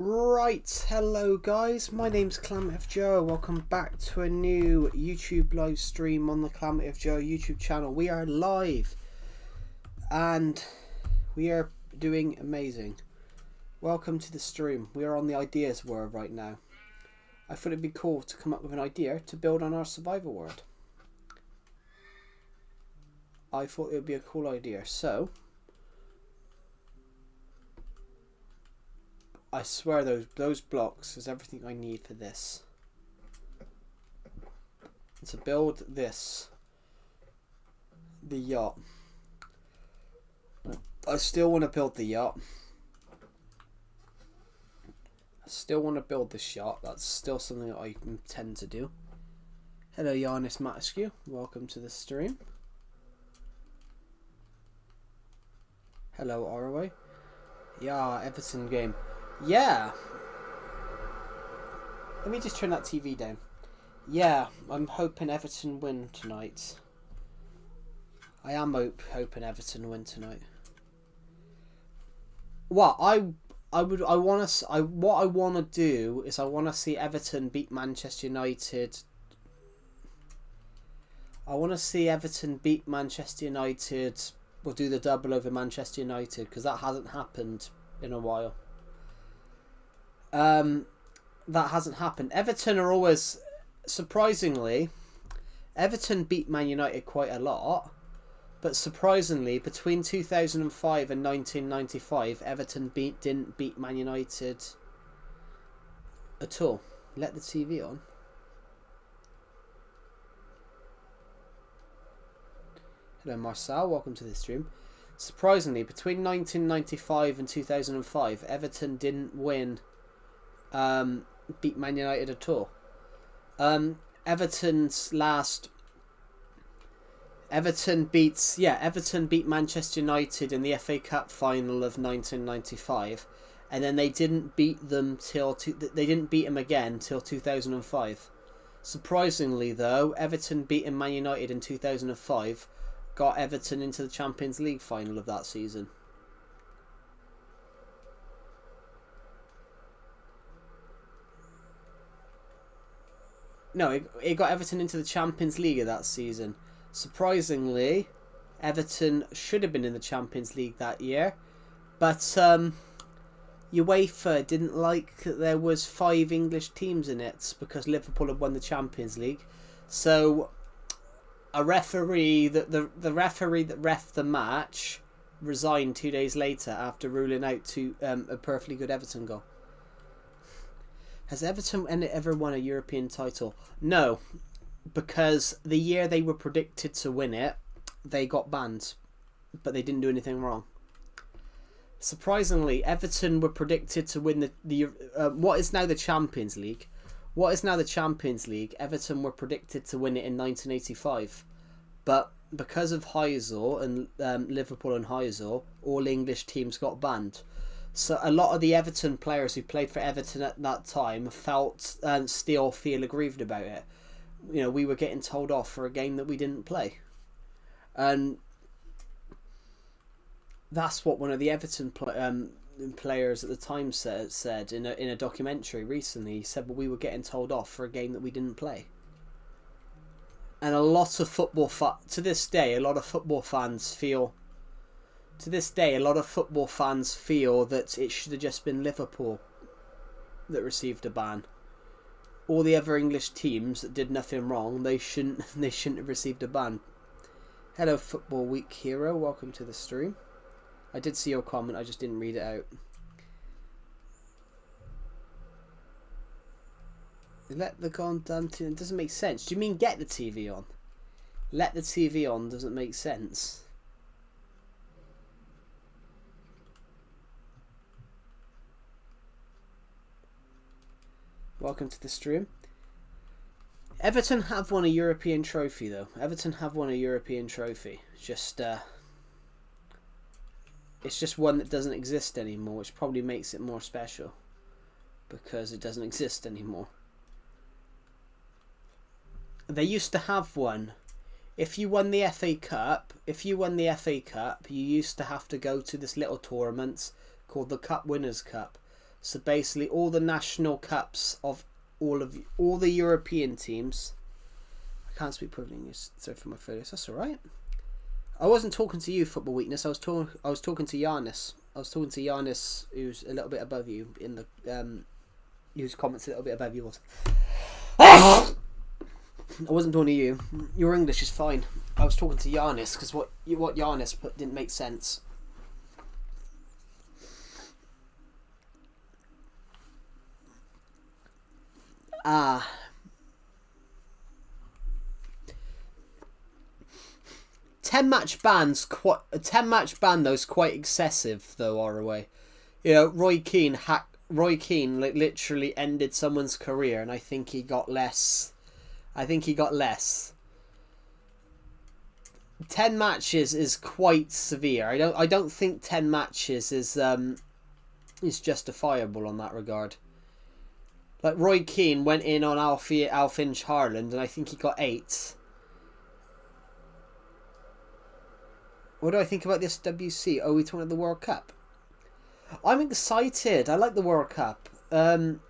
Right, hello guys, my name's Calamity of Joe. Welcome back to a new YouTube live stream on the Calamity of Joe YouTube channel. We are live and we are doing amazing. Welcome to the stream. We are on the ideas world right now. I thought it'd be cool to come up with an idea to build on our survival world. I thought it would be a cool idea, so I swear those blocks is everything I need for this. To build this, the yacht. I still want to build the yacht. I still want to build this yacht. That's still something that I intend to do. Hello, Giannis Matascu. Welcome to the stream. Hello, Orway. Yeah, Everton game. Yeah. Let me just turn that TV down. Yeah, I'm hoping Everton win tonight. I am hoping Everton win tonight. What I want to do is I want to see Everton beat Manchester United. I want to see Everton beat Manchester United. We'll do the double over Manchester United because that hasn't happened in a while. That hasn't happened. Everton are always, surprisingly, Everton beat Man United quite a lot, but surprisingly, between 2005 and 1995, Everton didn't beat Man United at all. Let the TV on. Hello, Marcel. Welcome to the stream. Surprisingly, between 1995 and 2005, Everton didn't beat Man United at all. Everton beat Manchester United in the FA Cup final of 1995, and then they didn't beat them again till 2005. Surprisingly, though, Everton beating Man United in 2005 got Everton into the Champions League final of that season. No, it got Everton into the Champions League of that season. Surprisingly, Everton should have been in the Champions League that year, but UEFA didn't like that there was 5 English teams in it because Liverpool had won the Champions League. So a referee, the referee that reffed the match, resigned 2 days later after ruling out a perfectly good Everton goal. Has Everton ever won a European title? No, because the year they were predicted to win it, they got banned, but they didn't do anything wrong. Surprisingly, Everton were predicted to win what is now the Champions League. Everton were predicted to win it in 1985, but because of Heysel and Liverpool and Heysel, all English teams got banned. So a lot of the Everton players who played for Everton at that time still feel aggrieved about it. You know, we were getting told off for a game that we didn't play. And that's what one of the Everton players at the time said in a documentary recently. He said, well, we were getting told off for a game that we didn't play. And a lot of to this day, a lot of football fans feel that it should have just been Liverpool that received a ban. All the other English teams that did nothing wrong, they shouldn't have received a ban. Hello, Football Week Hero. Welcome to the stream. I did see your comment, I just didn't read it out. Let the goddamn TV... It doesn't make sense. Do you mean get the TV on? Let the TV on doesn't make sense. Welcome to the stream. Everton have won a European trophy, though. It's just one that doesn't exist anymore, which probably makes it more special because it doesn't exist anymore. They used to have one. If you won the FA Cup, you used to have to go to this little tournament called the Cup Winners' Cup. So basically, all the national cups of all the European teams. I can't speak perfect English, so for my photos, that's all right. I wasn't talking to you, Football Weakness. I was talking to Giannis. I was talking to Giannis, who's a little bit above you in the whose comments a little bit above yours. I wasn't talking to you. Your English is fine. I was talking to Giannis because what Giannis put didn't make sense. Ah. 10-match ban's quite a 10-match ban though is quite excessive though, Oraway. You know, Roy Keane like literally ended someone's career, and I think he got less. 10 matches is quite severe. I don't think 10 matches is justifiable on that regard. Like Roy Keane went in on Alfinch Haaland, and I think he got 8. What do I think about this WC? Oh, we talking about the World Cup. I'm excited. I like the World Cup. I'm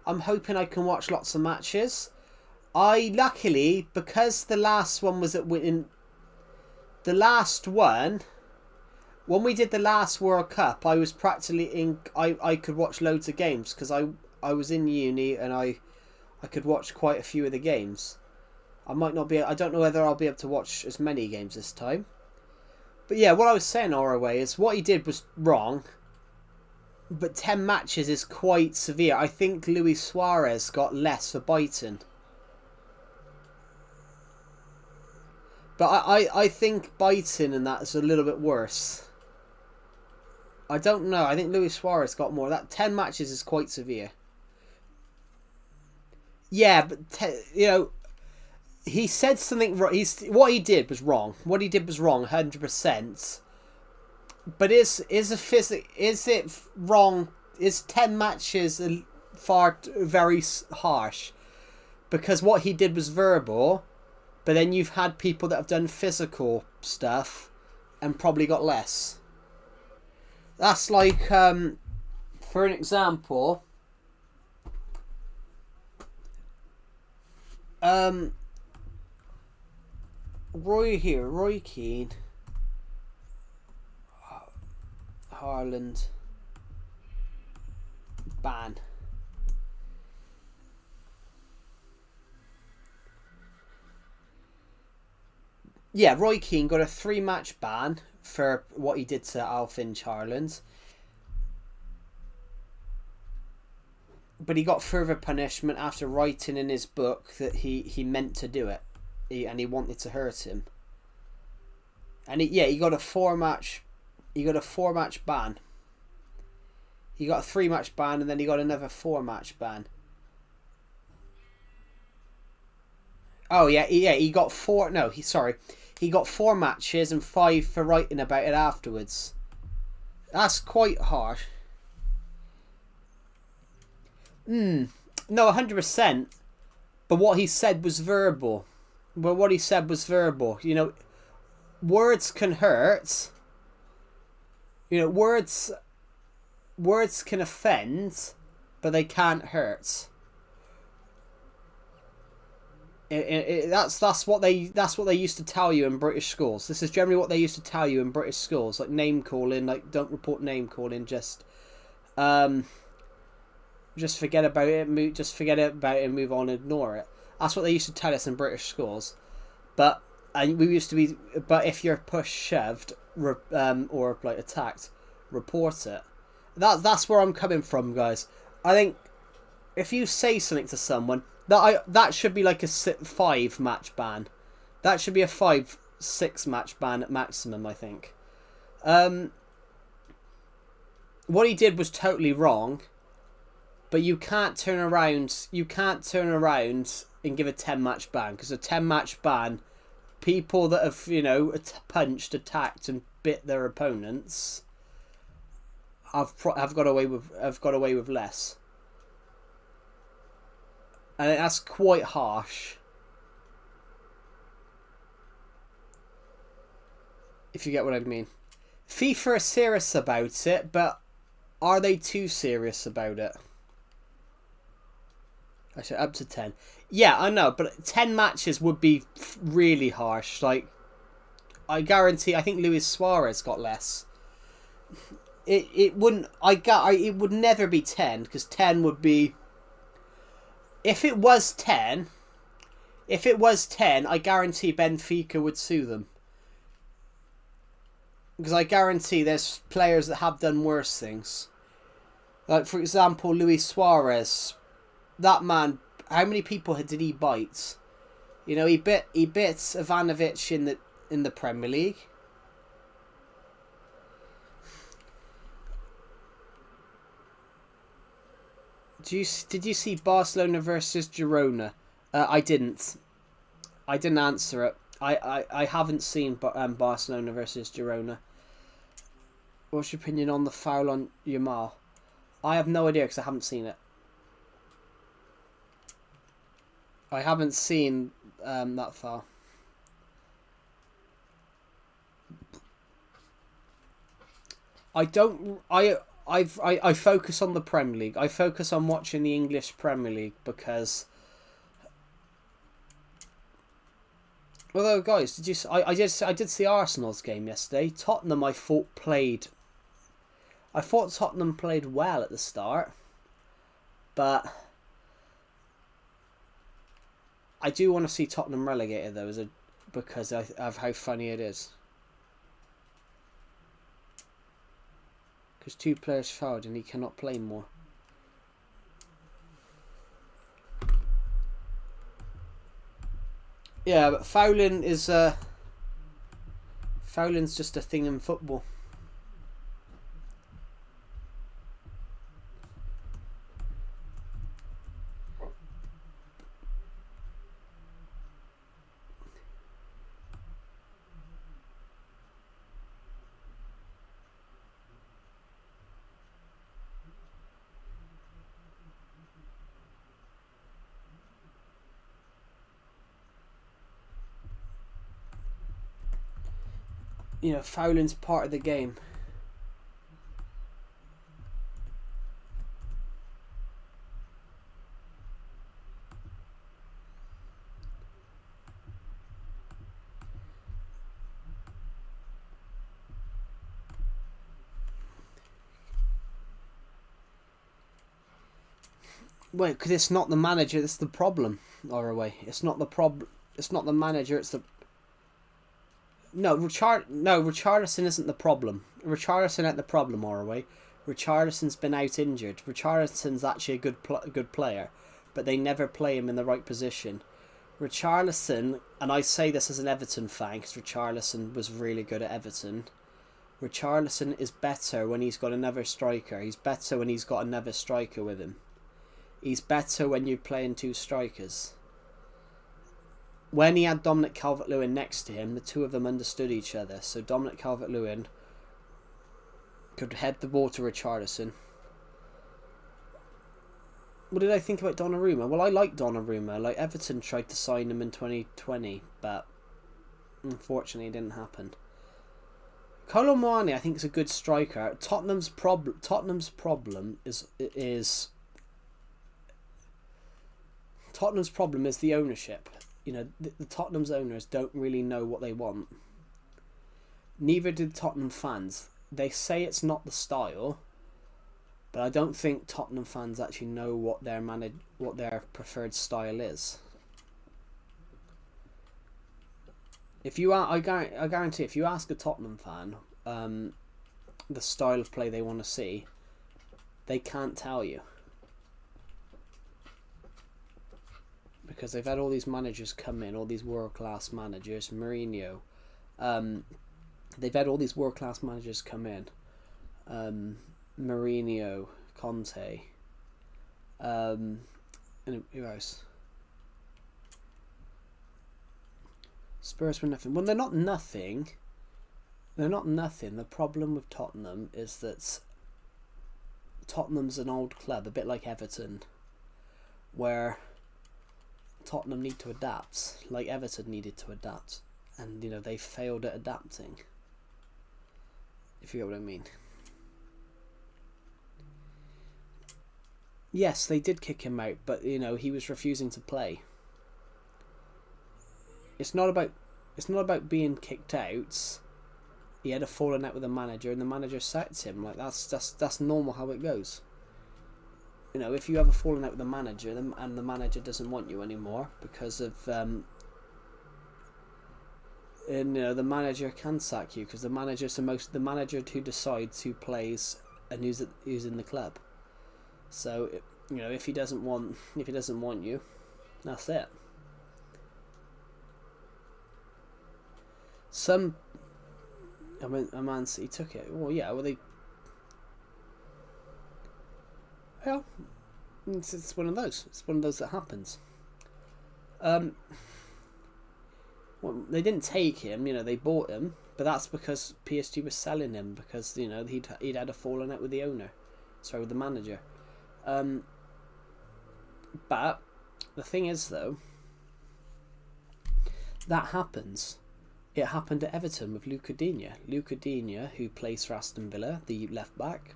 hoping I can watch lots of matches. I luckily, because the last one was when we did the last World Cup, I was practically in. I could watch loads of games because I was in uni and I could watch quite a few of the games. I don't know whether I'll be able to watch as many games this time. But yeah, what I was saying, Oraway, is what he did was wrong. But 10 matches is quite severe. I think Luis Suarez got less for biting. But I think biting and that is a little bit worse. I don't know. I think Luis Suarez got more. That 10 matches is quite severe. Yeah, but he said something wrong. What he did was wrong. 100%. But is it wrong? Is 10 matches very harsh? Because what he did was verbal, but then you've had people that have done physical stuff and probably got less. That's like, for an example, Roy Keane, Haaland, ban. Yeah, Roy Keane got a 3-match ban for what he did to Alfinch Haaland. But he got further punishment after writing in his book that he meant to do it. And he wanted to hurt him. And he got a 4-match ban. He got a 3-match ban, and then he got another 4-match ban. Oh yeah, he got 4. No, he got 4 matches and 5 for writing about it afterwards. That's quite harsh. No, 100%. But what he said was verbal. You know, words can hurt. You know, words can offend, but they can't hurt. That's what they used to tell you in British schools. This is generally what they used to tell you in British schools, like name calling, like don't report name calling, just forget about it, move on, ignore it. That's what they used to tell us in British schools. But if you're pushed, shoved, or like attacked, report it. That's where I'm coming from, guys. I think if you say something to someone, that should be like a 5-match ban. That should be a 5-6 match ban at maximum, I think. What he did was totally wrong, but you can't turn around and give a 10-match ban, because a 10-match ban, people that have, you know, punched, attacked, and bit their opponents have got away with less. And that's quite harsh. If you get what I mean. FIFA are serious about it, but Are they too serious about it? I said up to 10. Yeah, I know, but 10 matches would be really harsh. Like, I guarantee, I think Luis Suarez got less. It wouldn't, it would never be 10, because 10 would be, if it was 10, I guarantee Benfica would sue them. Because I guarantee there's players that have done worse things. Like, for example, Luis Suarez. That man, how many people did he bite? You know, he bit Ivanovic in the Premier League. Did you see Barcelona versus Girona? I didn't. I didn't answer it. I haven't seen Barcelona versus Girona. What's your opinion on the foul on Yamal? I have no idea because I haven't seen it. I haven't seen that far. I don't. I focus on the Premier League. I focus on watching the English Premier League because. Although, guys, did you? I did see Arsenal's game yesterday. Tottenham, I thought Tottenham played well at the start, but I do want to see Tottenham relegated though, because of how funny it is. Because 2 players fouled and he cannot play more. Yeah, but fouling is fouling's just a thing in football. You know, fouling's part of the game. Wait, because it's not the manager that's the problem, or away. It's not the problem. It's not the manager. It's the Richarlison isn't the problem. Richarlison ain't the problem, or away. Richarlison's been out injured. Richarlison's actually a good player, but they never play him in the right position. Richarlison, and I say this as an Everton fan because Richarlison was really good at Everton. Richarlison is better when he's got another striker. He's better when he's got another striker with him. He's better when you're playing 2 strikers. When he had Dominic Calvert-Lewin next to him, the 2 of them understood each other. So Dominic Calvert-Lewin could head the ball to Richarlison. What did I think about Donnarumma? Well, I like Donnarumma. Like, Everton tried to sign him in 2020, but unfortunately it didn't happen. Kolo Muani, I think, is a good striker. Tottenham's problem is the ownership. You know, the Tottenham's owners don't really know what they want. Neither did Tottenham fans. They say it's not the style, but I don't think Tottenham fans actually know what their preferred style is. I guarantee, if you ask a Tottenham fan the style of play they want to see, they can't tell you. Because they've had all these managers come in, all these world-class managers, Mourinho. They've had all these world-class managers come in. Mourinho, Conte, and who else? Spurs were nothing. Well, they're not nothing. They're not nothing. The problem with Tottenham is that Tottenham's an old club, a bit like Everton, where Tottenham need to adapt, like Everton needed to adapt, and you know they failed at adapting. If you get what I mean. Yes, they did kick him out, but you know he was refusing to play. It's not about being kicked out. He had a falling out with the manager, and the manager sacked him. Like that's normal how it goes. You know, if you have a falling out with the manager, and the manager doesn't want you anymore because of and you know the manager can sack you because the manager's the manager who decides who plays and who's in the club. So you know if he doesn't want you, that's it. Man City took it. Well, yeah. Well, it's one of those. It's one of those that happens. Well, they didn't take him. You know, they bought him, but that's because PSG was selling him because you know he'd had a falling out with the owner, sorry, with the manager. But the thing is, though, that happens. It happened at Everton with Luca Digne. Luca Digne, who plays for Aston Villa, the left back,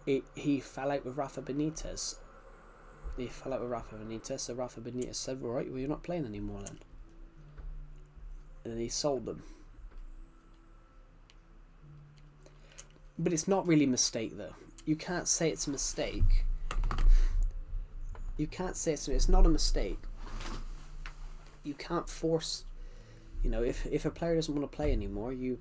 he fell out with Rafa Benitez. So Rafa Benitez said, "All right, well, you're not playing anymore then." And then he sold them. But it's not really a mistake, though. You can't say it's a mistake. It's not a mistake. You can't force... You know, if a player doesn't want to play anymore, you...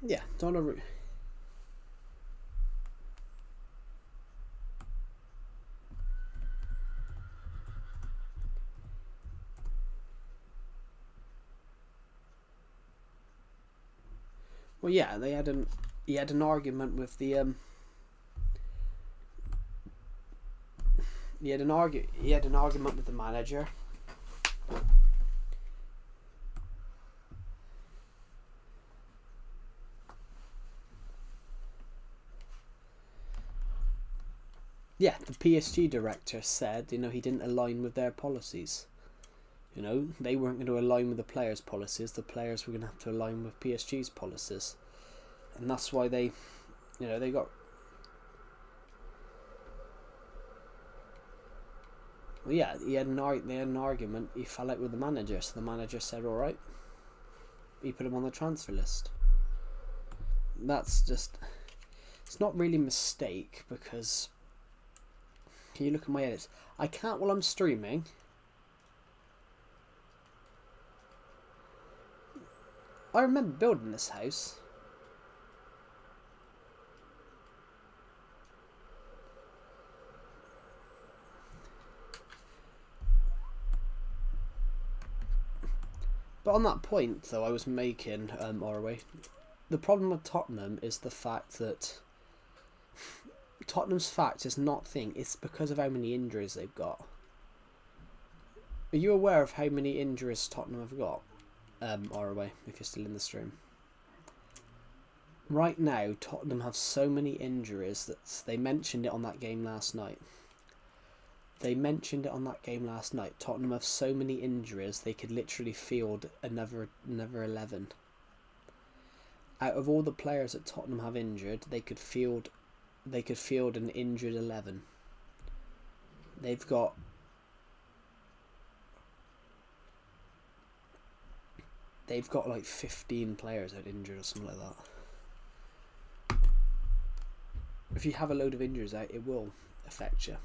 Yeah, Donnarumma. Well, yeah, he had an argument with the he had an argument with the manager. Yeah, the PSG director said, you know, he didn't align with their policies. You know, they weren't going to align with the players' policies. The players were going to have to align with PSG's policies. And that's why they, you know, they got... Well, yeah, they had an argument. He fell out with the manager. So the manager said, all right. He put him on the transfer list. That's just... It's not really a mistake because... Can you look at my edits? I can't while I'm streaming... I remember building this house. But on that point, though, I was making, Orway, the problem with Tottenham is the fact that Tottenham's fact is not thing. It's because of how many injuries they've got. Are you aware of how many injuries Tottenham have got? Orway, if you're still in the stream. Right now, Tottenham have so many injuries that they mentioned it on that game last night. Tottenham have so many injuries they could literally field another 11. Out of all the players that Tottenham have injured, they could field an injured 11. They've got like 15 players out injured or something like that. If you have a load of injuries out, it will affect you.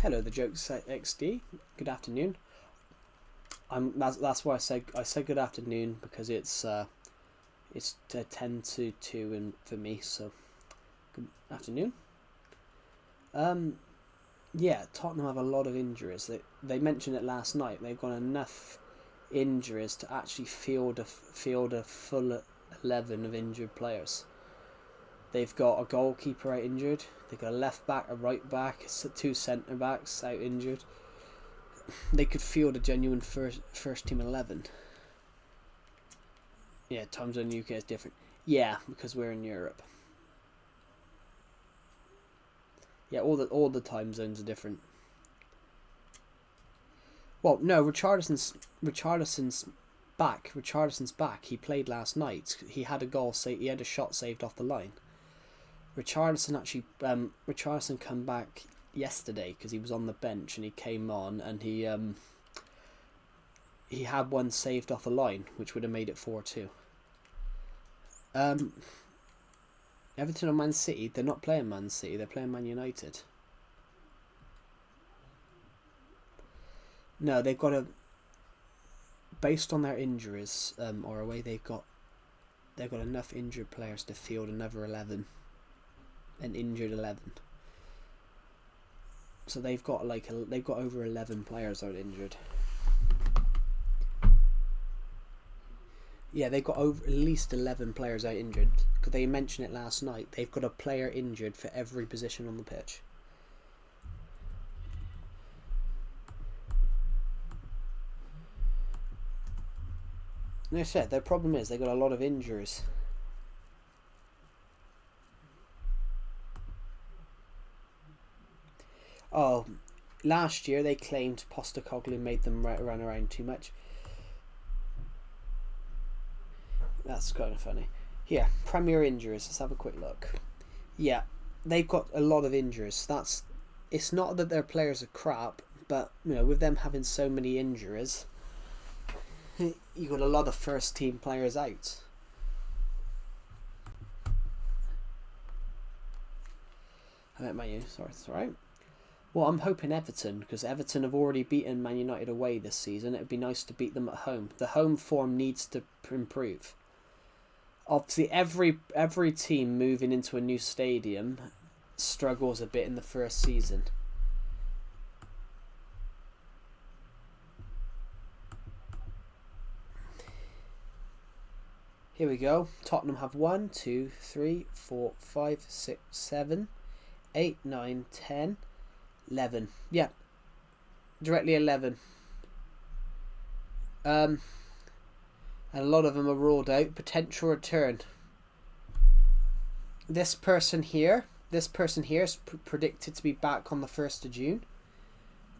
Hello, the Jokes XD. Good afternoon. That's why I said good afternoon because it's 10 to 2 and for me, so good afternoon. Yeah, Tottenham have a lot of injuries. They mentioned it last night. They've got enough injuries to actually field a full 11 of injured players. They've got a goalkeeper out injured. They've got a left back, a right back, 2 centre backs out injured. They could field a genuine first team 11. Yeah, time zone UK is different. Yeah, because we're in Europe. Yeah, all the time zones are different. Well, no, Richarlison's back. Richarlison's back. He played last night. He had a goal he had a shot saved off the line. Richarlison come back yesterday because he was on the bench and he came on and he had one saved off the line, which would have made it 4-2. Everton and Man City, they're not playing Man City, they're playing Man United. No, they've got based on their injuries, or away, they've got enough injured players to field another 11. An injured 11. So they've got over 11 players that are injured. Yeah, they've got over at least 11 players out injured. Because they mentioned it last night. They've got a player injured for every position on the pitch. And I said, their problem is they've got a lot of injuries. Oh, last year they claimed Postecoglou made them run around too much. That's kind of funny. Here, Premier injuries. Let's have a quick look. Yeah, they've got a lot of injuries. It's not that their players are crap, but with them having so many injuries, you got a lot of first team players out. I meant Man U. Sorry, that's all right. Well, I'm hoping Everton, because Everton have already beaten Man United away this season. It'd be nice to beat them at home. The home form needs to improve. Obviously, every team moving into a new stadium struggles a bit in the first season. Here we go. Tottenham have 1, 2, 3, 4, 5, 6, 7, 8, 9, 10, 11. Yeah, directly 11. And a lot of them are ruled out. Potential return. This person here is predicted to be back on the 1st of June.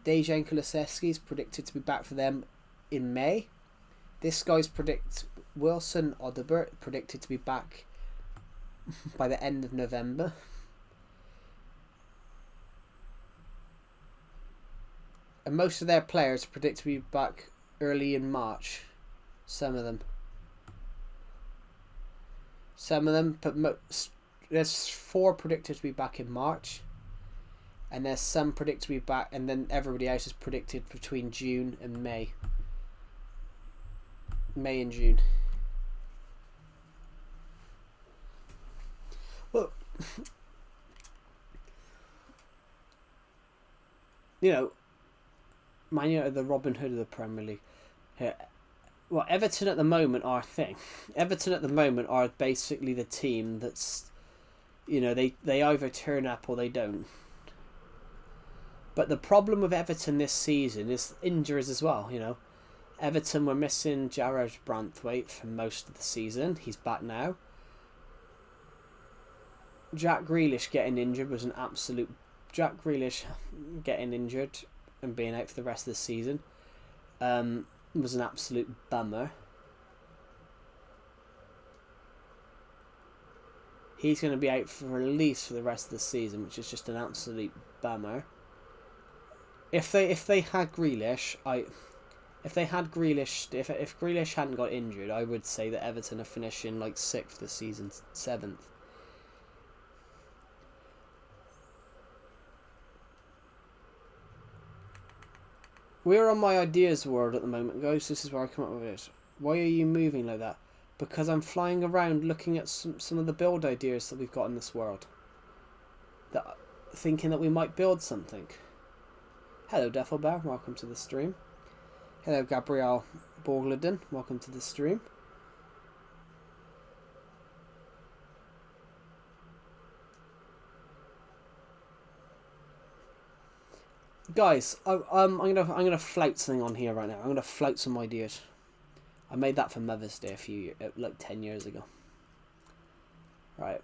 Dejan Kulusevski is predicted to be back for them in May. This guy's Wilson Odobert predicted to be back by the end of November. And most of their players predict to be back early in March. Some of them, but there's 4 predicted to be back in March, and there's some predicted to be back, and then everybody else is predicted between June and May. May and June. Well, Man United are the Robin Hood of the Premier League. Here. Well, Everton at the moment are a thing. Everton at the moment are basically the team that's, they either turn up or they don't. But the problem with Everton this season is injuries as well, Everton were missing Jared Branthwaite for most of the season. He's back now. Jack Grealish getting injured was an absolute... Jack Grealish getting injured and being out for the rest of the season was an absolute bummer. He's going to be out for release for the rest of the season, which is just an absolute bummer. If they had Grealish, if Grealish hadn't got injured, I would say that Everton are finishing like 6th this season, 7th. We're on my ideas world at the moment, guys. This is where I come up with it. Why are you moving like that? Because I'm flying around looking at some of the build ideas that we've got in this world. Thinking that we might build something. Hello, Deffelbear. Welcome to the stream. Hello, Gabrielle Borgleden. Welcome to the stream. Guys, I'm gonna float something on here right now. I'm gonna float some ideas. I made that for Mother's Day like 10 years ago. Right.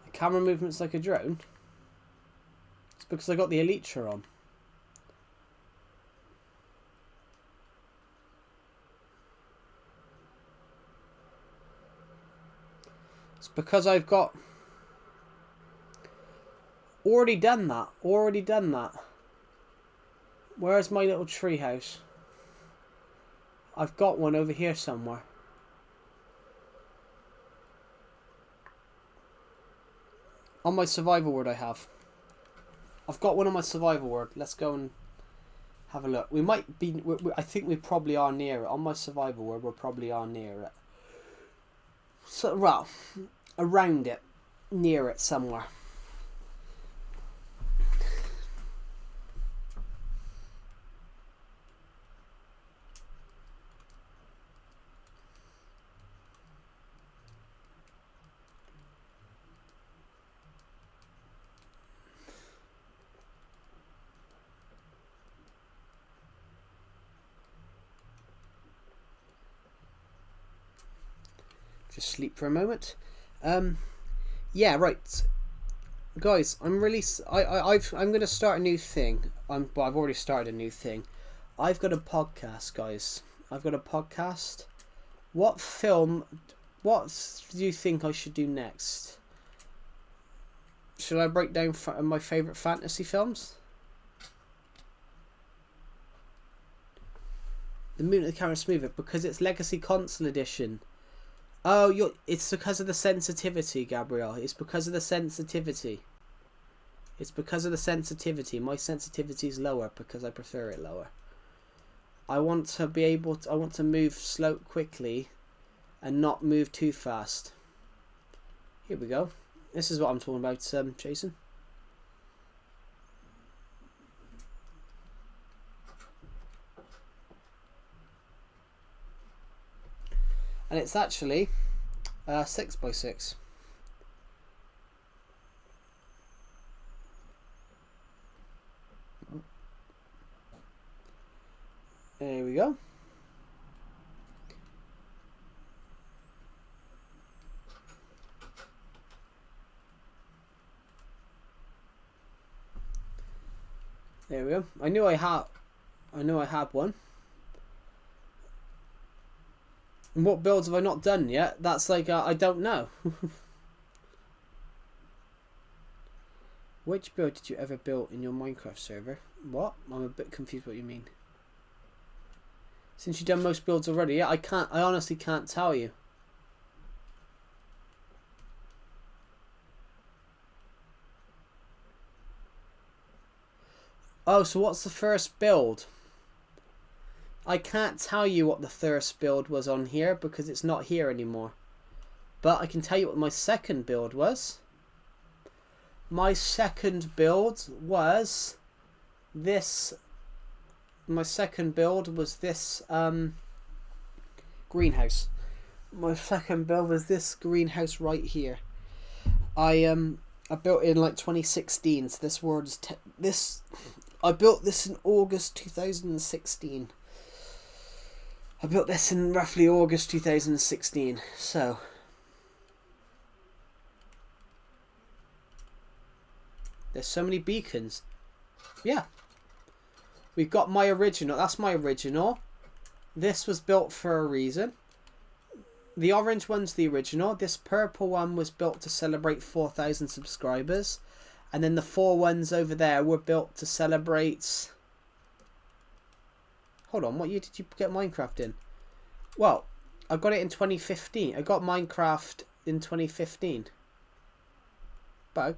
The camera movement's like a drone. It's because I got the Elytra on. It's because I've got... Already done that. Where's my little treehouse? I've got one over here somewhere. On my survival world I have. I've got one on my survival world. Let's go and have a look. We might be... I think we probably are near it. On my survival world we probably are near it. So, well, around it. Near it somewhere. Just sleep for a moment. Yeah, right, guys. I'm really. I'm gonna start a new thing. Well, I've already started a new thing. I've got a podcast, guys. I've got a podcast. What film? What do you think I should do next? Should I break down my favourite fantasy films? The movement of the camera smoother because it's Legacy Console Edition. Oh, it's because of the sensitivity, Gabrielle. It's because of the sensitivity. It's because of the sensitivity. My sensitivity is lower because I prefer it lower. I want to be able to... I want to move quickly and not move too fast. Here we go. This is what I'm talking about, Jason. And it's actually 6x6. There we go. There we go. I knew I had one. And what builds have I not done yet? That's like, I don't know. Which build did you ever build in your Minecraft server? What? I'm a bit confused what you mean. Since you've done most builds already, yeah, I honestly can't tell you. Oh, so what's the first build? I can't tell you what the first build was on here because it's not here anymore. But I can tell you what my second build was. My second build was this. My second build was this greenhouse. My second build was this greenhouse right here. I built it in like 2016. So this word is I built this in August 2016. I built this in roughly August 2016, so... There's so many beacons. Yeah. We've got my original. That's my original. This was built for a reason. The orange one's the original. This purple one was built to celebrate 4,000 subscribers. And then the 4 ones over there were built to celebrate... Hold on, what year did you get Minecraft in? Well, I got it in 2015. I got Minecraft in 2015. Bug.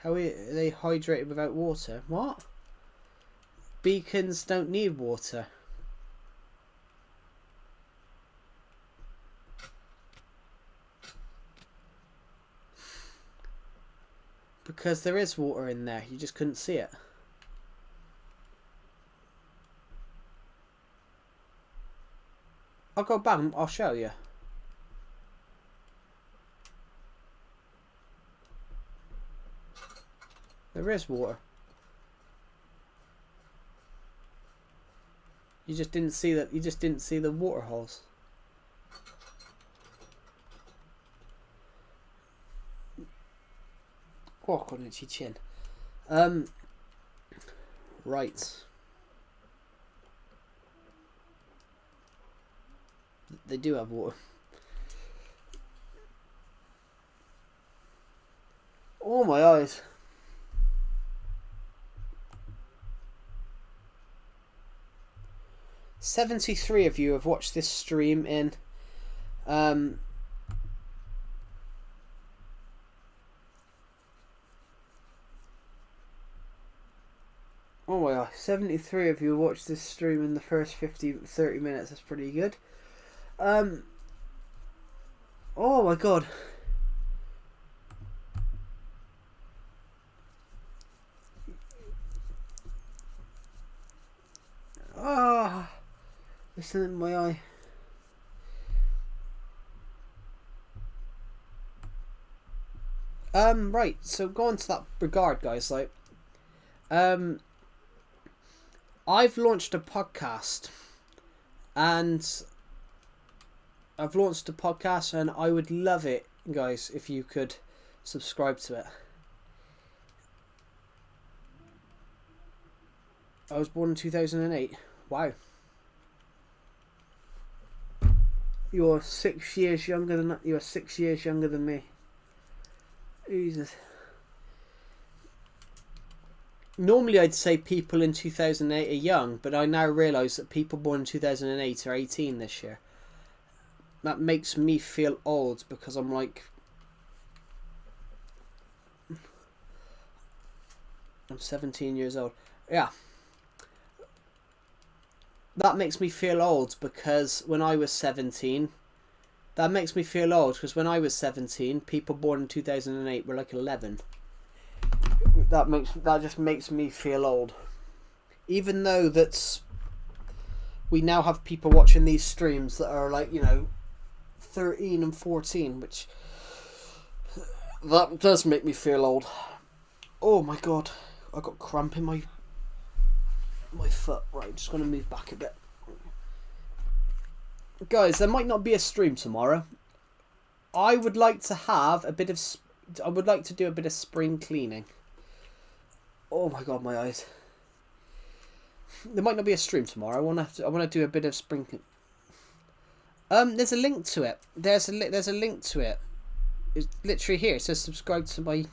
How are they hydrated without water? What? Beacons don't need water. Because there is water in there. You just couldn't see it. I'll go back and I'll show you. There is water. You just didn't see that. You just didn't see the water holes. Oh, got an itchy chin. Right. They do have water. Oh my eyes. $73 of you have watched this stream in oh my god, 73 of you watched this stream in the first 30 minutes. That's pretty good. Oh my god. Ah, listen in my eye. Right, so going to that regard, guys, like, I've launched a podcast, and I would love it, guys, if you could subscribe to it. I was born in 2008. Wow. You're 6 years younger than me. Jesus. Normally I'd say people in 2008 are young, but I now realise that people born in 2008 are 18 this year. That makes me feel old because I'm like... I'm 17 years old. Yeah. That makes me feel old because when I was 17... That makes me feel old because when I was 17, people born in 2008 were like 11. That just makes me feel old. Even though we now have people watching these streams that are like, 13 and 14, which that does make me feel old. Oh my god, I got cramp in my foot. Right, just gonna move back a bit. Guys, there might not be a stream tomorrow. I would like to do a bit of spring cleaning. Oh my god, my eyes. There might not be a stream tomorrow. I want to do a bit of spring cleaning. There's a link to it. There's a link to it. It's literally here. It says subscribe to my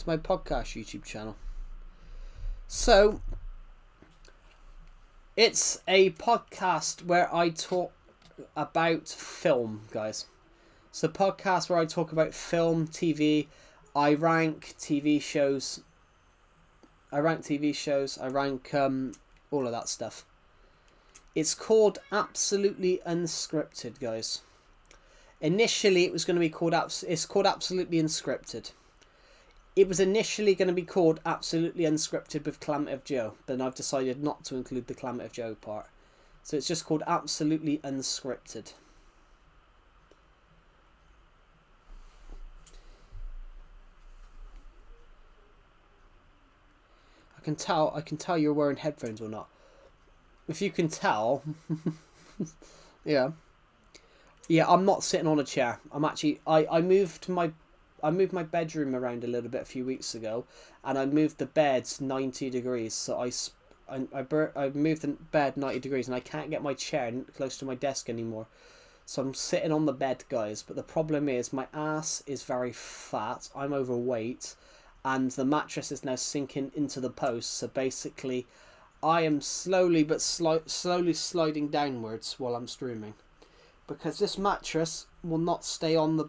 podcast YouTube channel. So it's a podcast where I talk about film, guys. It's a podcast where I talk about film, TV. I rank TV shows. I rank all of that stuff. It's called Absolutely Unscripted, guys. Initially, it was going to be called It's called Absolutely Unscripted. It was initially going to be called Absolutely Unscripted with Calamity of Joe. Then I've decided not to include the Calamity of Joe part. So it's just called Absolutely Unscripted. I can tell you're wearing headphones or not. If you can tell, yeah, I'm not sitting on a chair. I'm actually, I moved my bedroom around a little bit a few weeks ago, and I moved the beds 90 degrees. So I moved the bed 90 degrees, and I can't get my chair close to my desk anymore. So I'm sitting on the bed, guys. But the problem is my ass is very fat. I'm overweight, and the mattress is now sinking into the post. So basically, I am slowly sliding downwards while I'm streaming, because this mattress will not stay on the...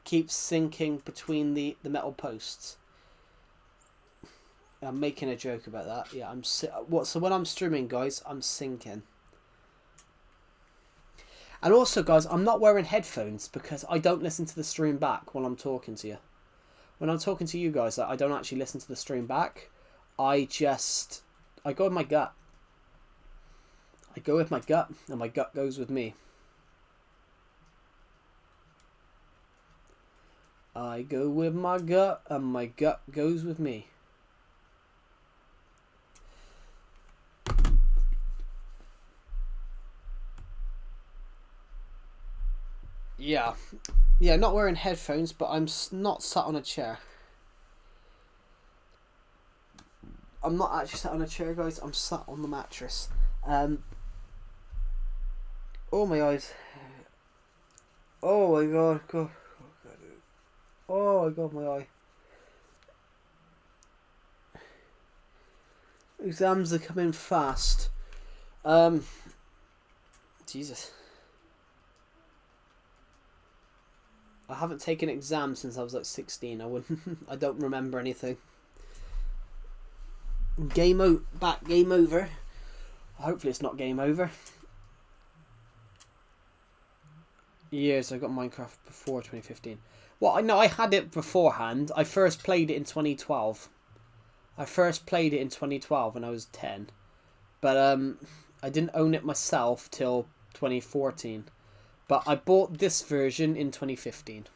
keeps sinking between the metal posts. I'm making a joke about that. Yeah, so when I'm streaming, guys, I'm sinking. And also, guys, I'm not wearing headphones because I don't listen to the stream back while I'm talking to you. When I'm talking to you guys, I don't actually listen to the stream back. I go with my gut. I go with my gut, and my gut goes with me. I go with my gut, and my gut goes with me. Yeah. Yeah, not wearing headphones, but I'm not sat on a chair. I'm not actually sat on a chair, guys. I'm sat on the mattress. Oh, my eyes. Oh, my God. God. Oh, my God, my eye. Exams are coming fast. Jesus. I haven't taken exams since I was like 16. I wouldn't. I don't remember anything. Game over. Hopefully it's not game over. Years I got Minecraft before 2015. Well, I know I had it beforehand. I first played it in 2012. I first played it in 2012 when I was 10. But I didn't own it myself till 2014. But I bought this version in 2015.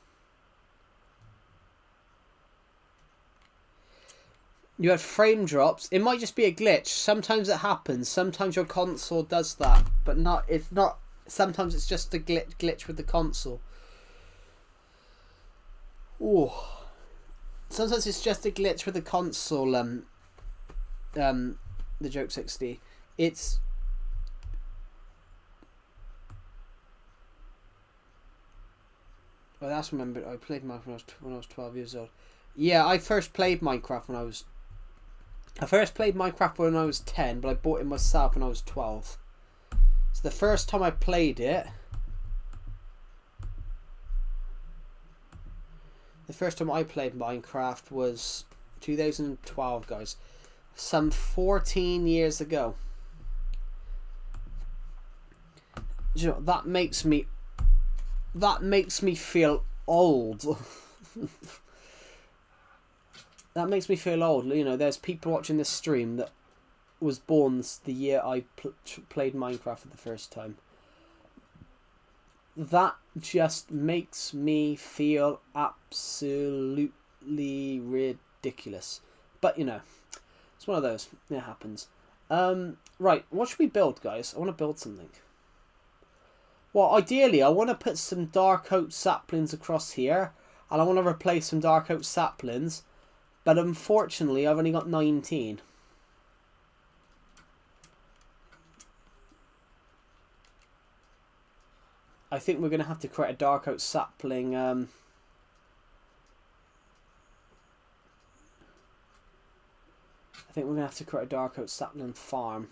You had frame drops. It might just be a glitch. Sometimes it happens. Sometimes your console does that, but not. It's not. Sometimes it's just a glitch with the console. Oh. Sometimes it's just a glitch with the console. The Joke 60. It's. Well, that's remembered. I played Minecraft when I was 12 years old. Yeah, I first played Minecraft when I was 10, but I bought it myself when I was 12. So the first time I played it, Minecraft was 2012, guys. Some 14 years ago. You know, that makes me feel old. That makes me feel old. You know, there's people watching this stream that was born the year I played Minecraft for the first time. That just makes me feel absolutely ridiculous. But, you know, it's one of those. It happens. Right, what should we build, guys? I want to build something. Well, ideally, I want to put some dark oak saplings across here. And I want to replace some dark oak saplings. But unfortunately, I've only got 19. I think we're going to have to create a dark oak sapling. I think we're going to have to create a dark oak sapling farm.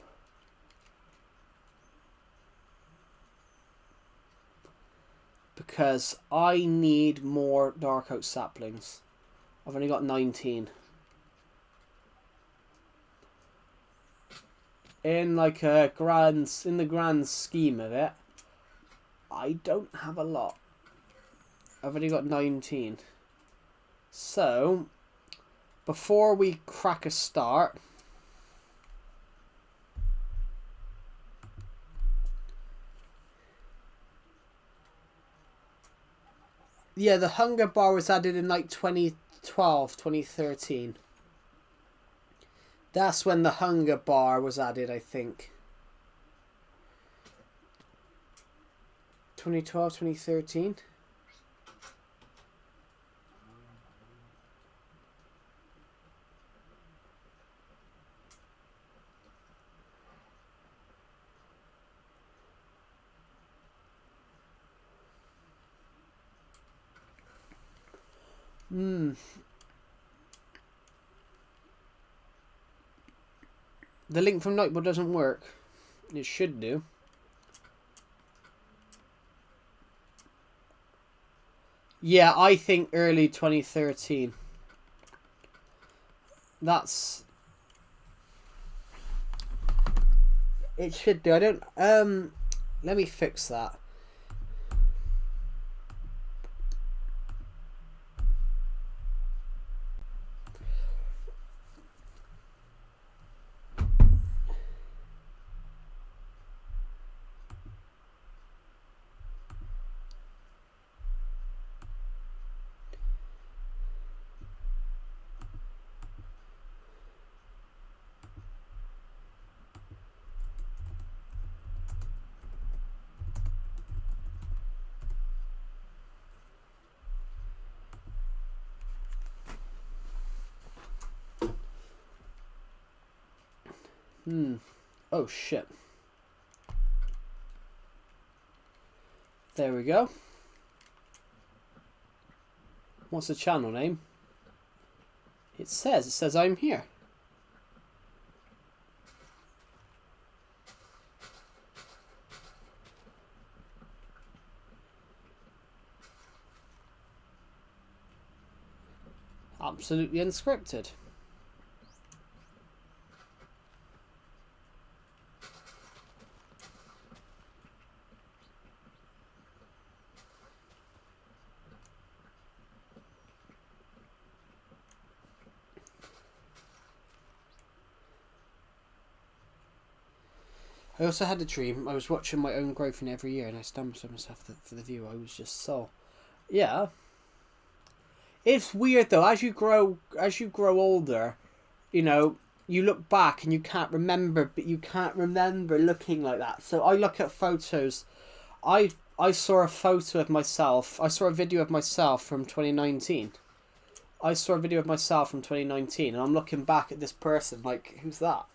Because I need more dark oak saplings. I've only got 19. In like in the grand scheme of it, I don't have a lot. I've only got 19. So, before we crack a start, yeah, the hunger bar was added in like 2012, 2013. That's when the hunger bar was added, I think. 2012, 2013. The link from Nightbot doesn't work. It should do. Yeah, I think early 2013. That's... It should do. I don't... Let me fix that. Oh shit. There we go. What's the channel name? It says I'm here. Absolutely unscripted. I also had a dream. I was watching my own growth in every year, and I stumbled on myself for the view. I was just so, yeah. It's weird though. As you grow older, you know, you look back and you can't remember, but you can't remember looking like that. So I look at photos. I saw a photo of myself. I saw a video of myself from 2019. I saw a video of myself from 2019, and I'm looking back at this person like, who's that?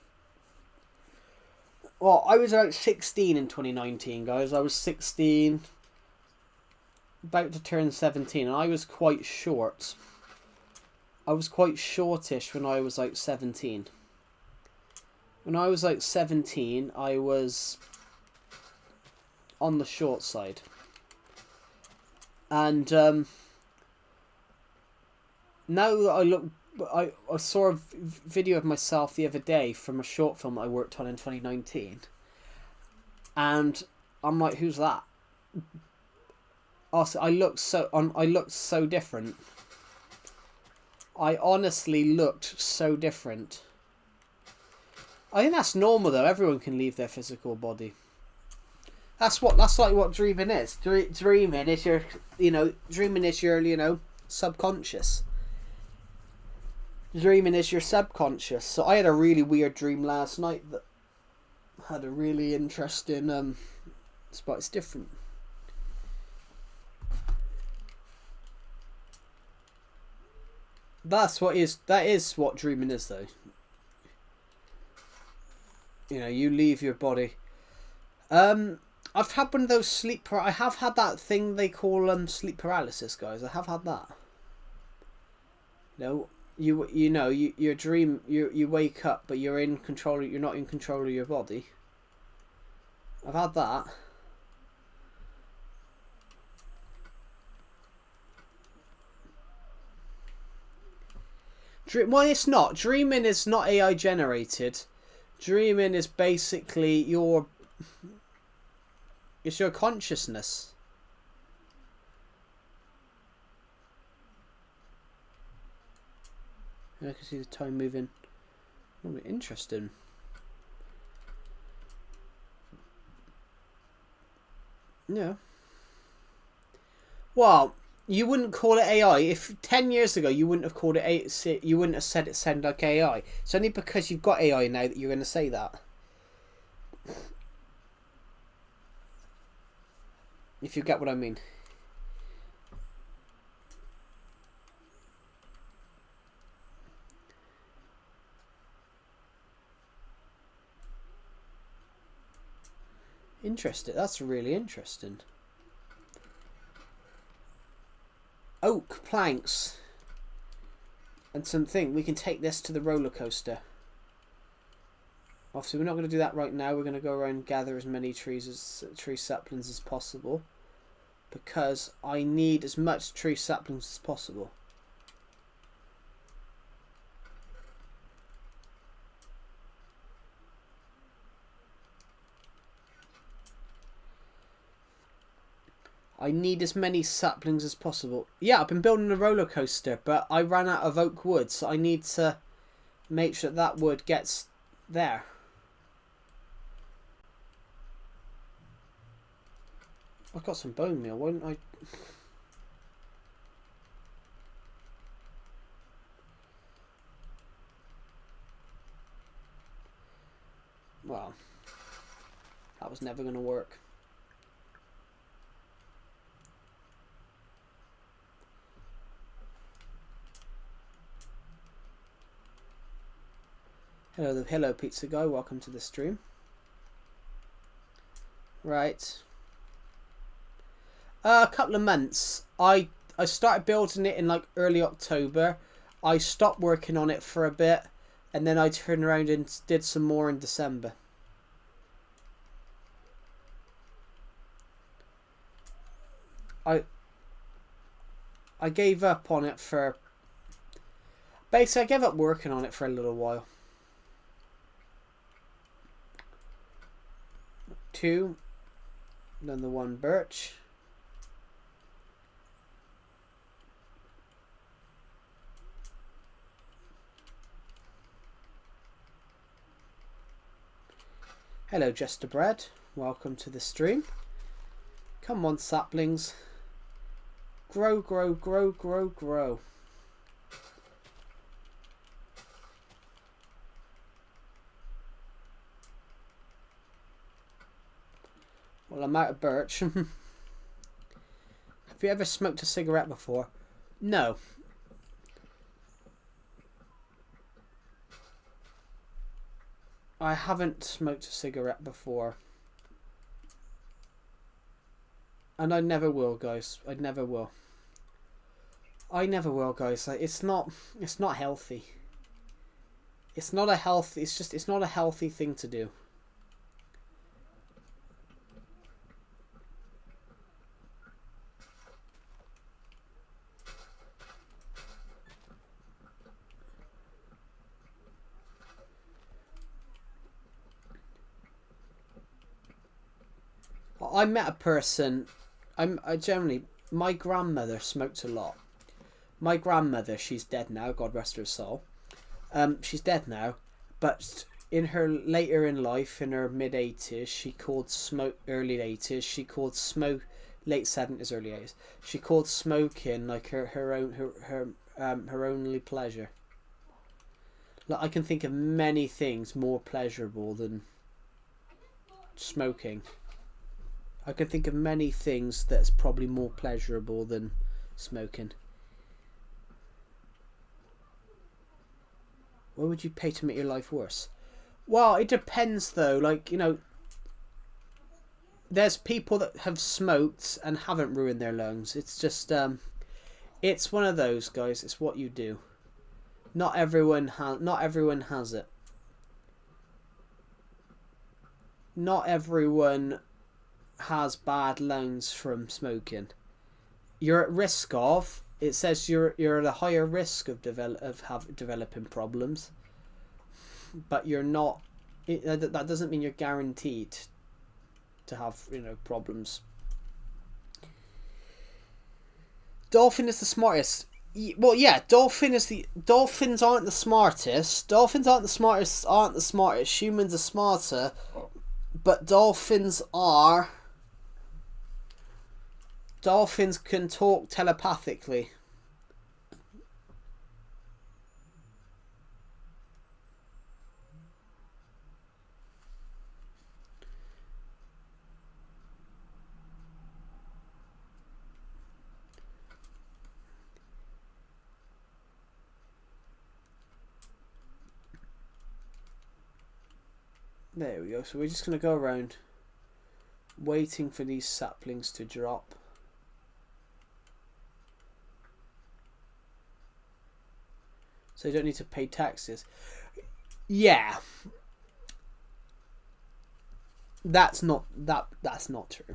Well, I was about 16 in 2019, guys. I was 16, about to turn 17, and I was quite short. I was quite shortish when I was like 17. When I was like 17, I was on the short side. And now that I look, I saw a video of myself the other day from a short film I worked on in 2019, and I'm like, who's that? Also, I looked so different. I honestly looked so different. I think that's normal though. Everyone can leave their physical body. That's like what dreaming is. Dreaming is your, dreaming is your, subconscious. Dreaming is your subconscious. So I had a really weird dream last night that had a really interesting but it's different. That is what dreaming is though. You leave your body. I've had one of those I have had that thing they call sleep paralysis, guys. I have had that. You dream, you wake up, but you're in control. You're not in control of your body. I've had that. Well, it's not. Dreaming is not AI generated. Dreaming is basically it's your consciousness. I can see the time moving. Oh, interesting. Yeah. Well, you wouldn't call it AI if 10 years ago you wouldn't have called it AI. You wouldn't have said it sounded like AI. It's only because you've got AI now that you're going to say that. If you get what I mean. Interesting. That's really interesting. Oak planks and something. We can take this to the roller coaster. Obviously, we're not going to do that right now. We're going to go around and gather as many tree saplings as possible, because I need as much tree saplings as possible. I need as many saplings as possible. Yeah, I've been building a roller coaster, but I ran out of oak wood, so I need to make sure that wood gets there. I've got some bone meal, why don't I... Well, that was never going to work. Hello pizza guy, welcome to the stream. Right. A couple of months. I started building it in like early October. I stopped working on it for a bit, and then I turned around and did some more in December. I gave up on it for... Basically, I gave up working on it for a little while. 2. Then the 1 birch. Hello, Jester Bread. Welcome to the stream. Come on, saplings. Grow, grow, grow, grow, grow. Well, I'm out of birch. Have you ever smoked a cigarette before? No. I haven't smoked a cigarette before. And I never will, guys. I never will. I never will, guys. Like, it's not healthy. It's not a healthy, it's not a healthy thing to do. I met a person. I generally, my grandmother smoked a lot. My grandmother, she's dead now. God rest her soul. She's dead now, but in her later in life, in her mid-80s, she called smoke early 80s. She called smoke late 70s, early 80s. She called smoking like her only pleasure. Like, I can think of many things more pleasurable than smoking. I can think of many things that's probably more pleasurable than smoking. What would you pay to make your life worse? Well, it depends though. Like, you know, there's people that have smoked and haven't ruined their lungs. It's just, it's one of those, guys. It's what you do. Not everyone has it. Not everyone has bad lungs from smoking. You're at risk of. It says you're at a higher risk of developing problems, but you're not. That doesn't mean you're guaranteed to have, you know, problems. Dolphin is the smartest. Well, yeah, dolphins aren't the smartest. Dolphins aren't the smartest. Humans are smarter, but dolphins are. Dolphins can talk telepathically. There we go. So we're just going to go around waiting for these saplings to drop. So you don't need to pay taxes. Yeah. That's not true.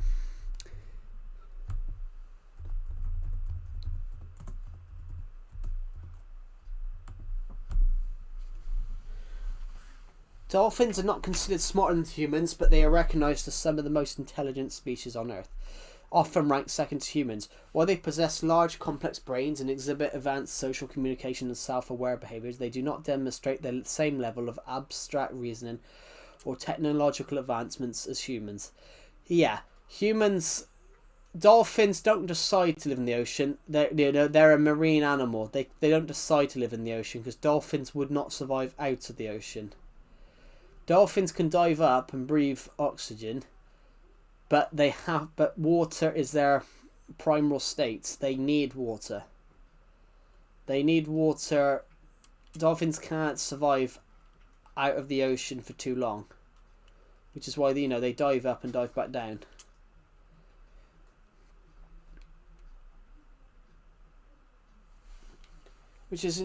Dolphins are not considered smarter than humans, but they are recognised as some of the most intelligent species on Earth, often ranked second to humans. While they possess large, complex brains and exhibit advanced social communication and self-aware behaviours, they do not demonstrate the same level of abstract reasoning or technological advancements as humans. Yeah, dolphins don't decide to live in the ocean. They're a marine animal. They don't decide to live in the ocean because dolphins would not survive out of the ocean. Dolphins can dive up and breathe oxygen, but water is their primal state. They need water. Dolphins can't survive out of the ocean for too long, which is why they dive up and dive back down. Which is,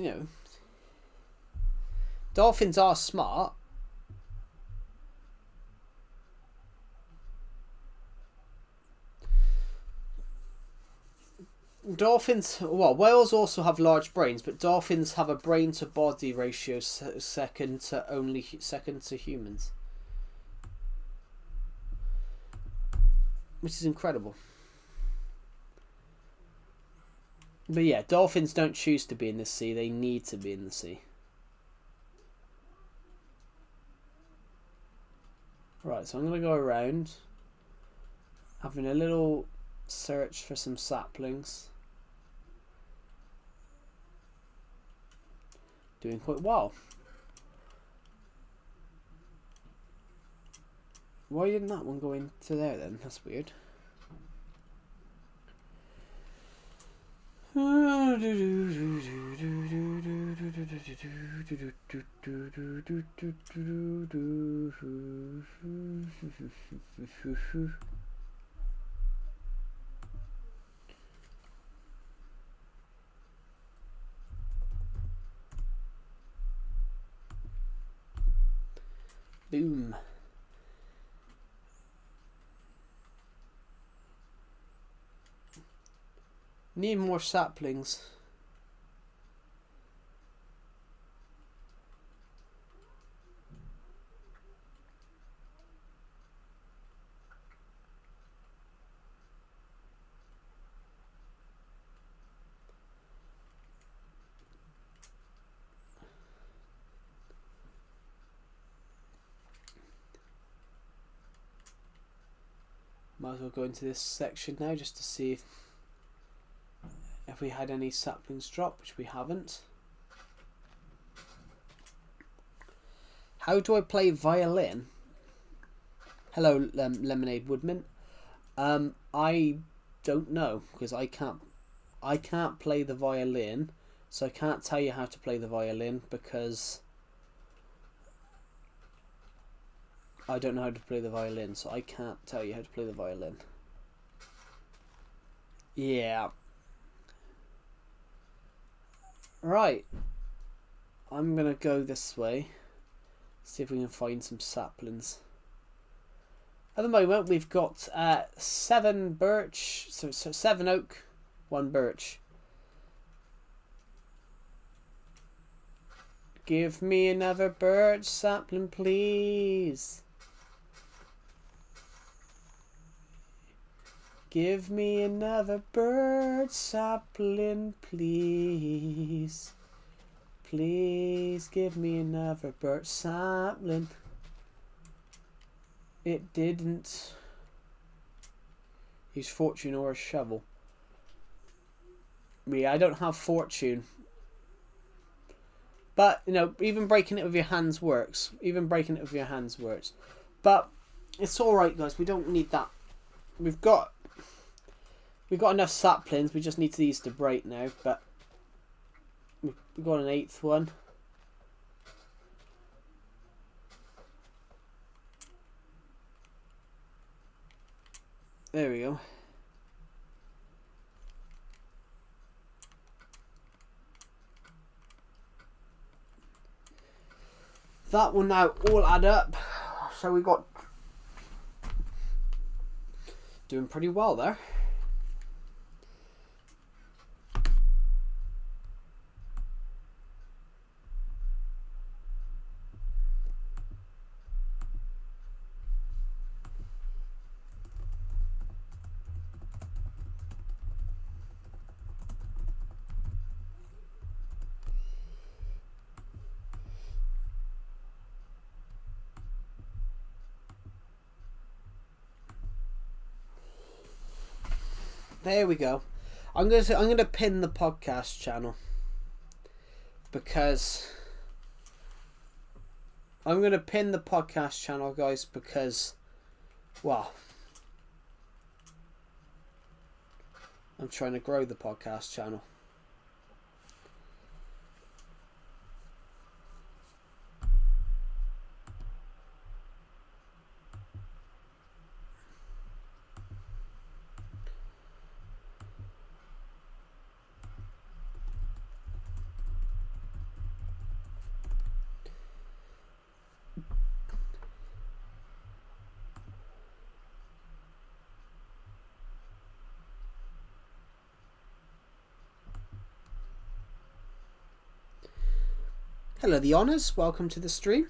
dolphins are smart. Dolphins, whales also have large brains, but dolphins have a brain to body ratio second to humans, which is incredible. But yeah, dolphins don't choose to be in the sea, they need to be in the sea. Right, so I'm going to go around having a little search for some saplings. Doing quite well. Why didn't that one go into there then? That's weird. Boom. Need more saplings. Might as well go into this section now just to see if we had any saplings drop, which we haven't. How do I play violin? Hello, Lemonade Woodman. I don't know, because I can't play the violin, so I can't tell you how to play the violin because I don't know how to play the violin, so I can't tell you how to play the violin. Yeah. Right. I'm going to go this way. See if we can find some saplings. At the moment, we've got 7 birch, so 7 oak, 1 birch. Give me another birch sapling, please. Give me another birch sapling, please. Please give me another birch sapling. It didn't. Use fortune or a shovel. Yeah, I don't have fortune. But, even breaking it with your hands works. Even breaking it with your hands works. But it's alright, guys. We don't need that. We've got enough saplings. We just need these to break now. But we've got an 8th one. There we go. That will now all add up. So we got doing pretty well there. There we go. I'm gonna pin the podcast channel because I'm gonna pin the podcast channel, guys, because well, I'm trying to grow the podcast channel. Hello, the honours. Welcome to the stream.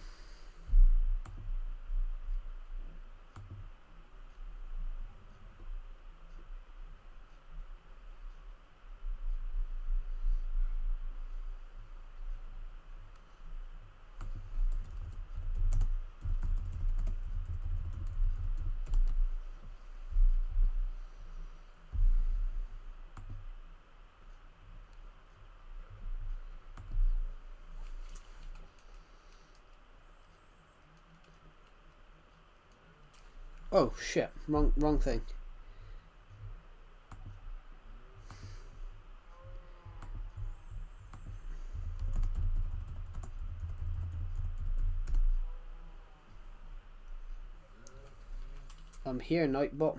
Oh shit! Wrong thing. I'm here, Nightbot.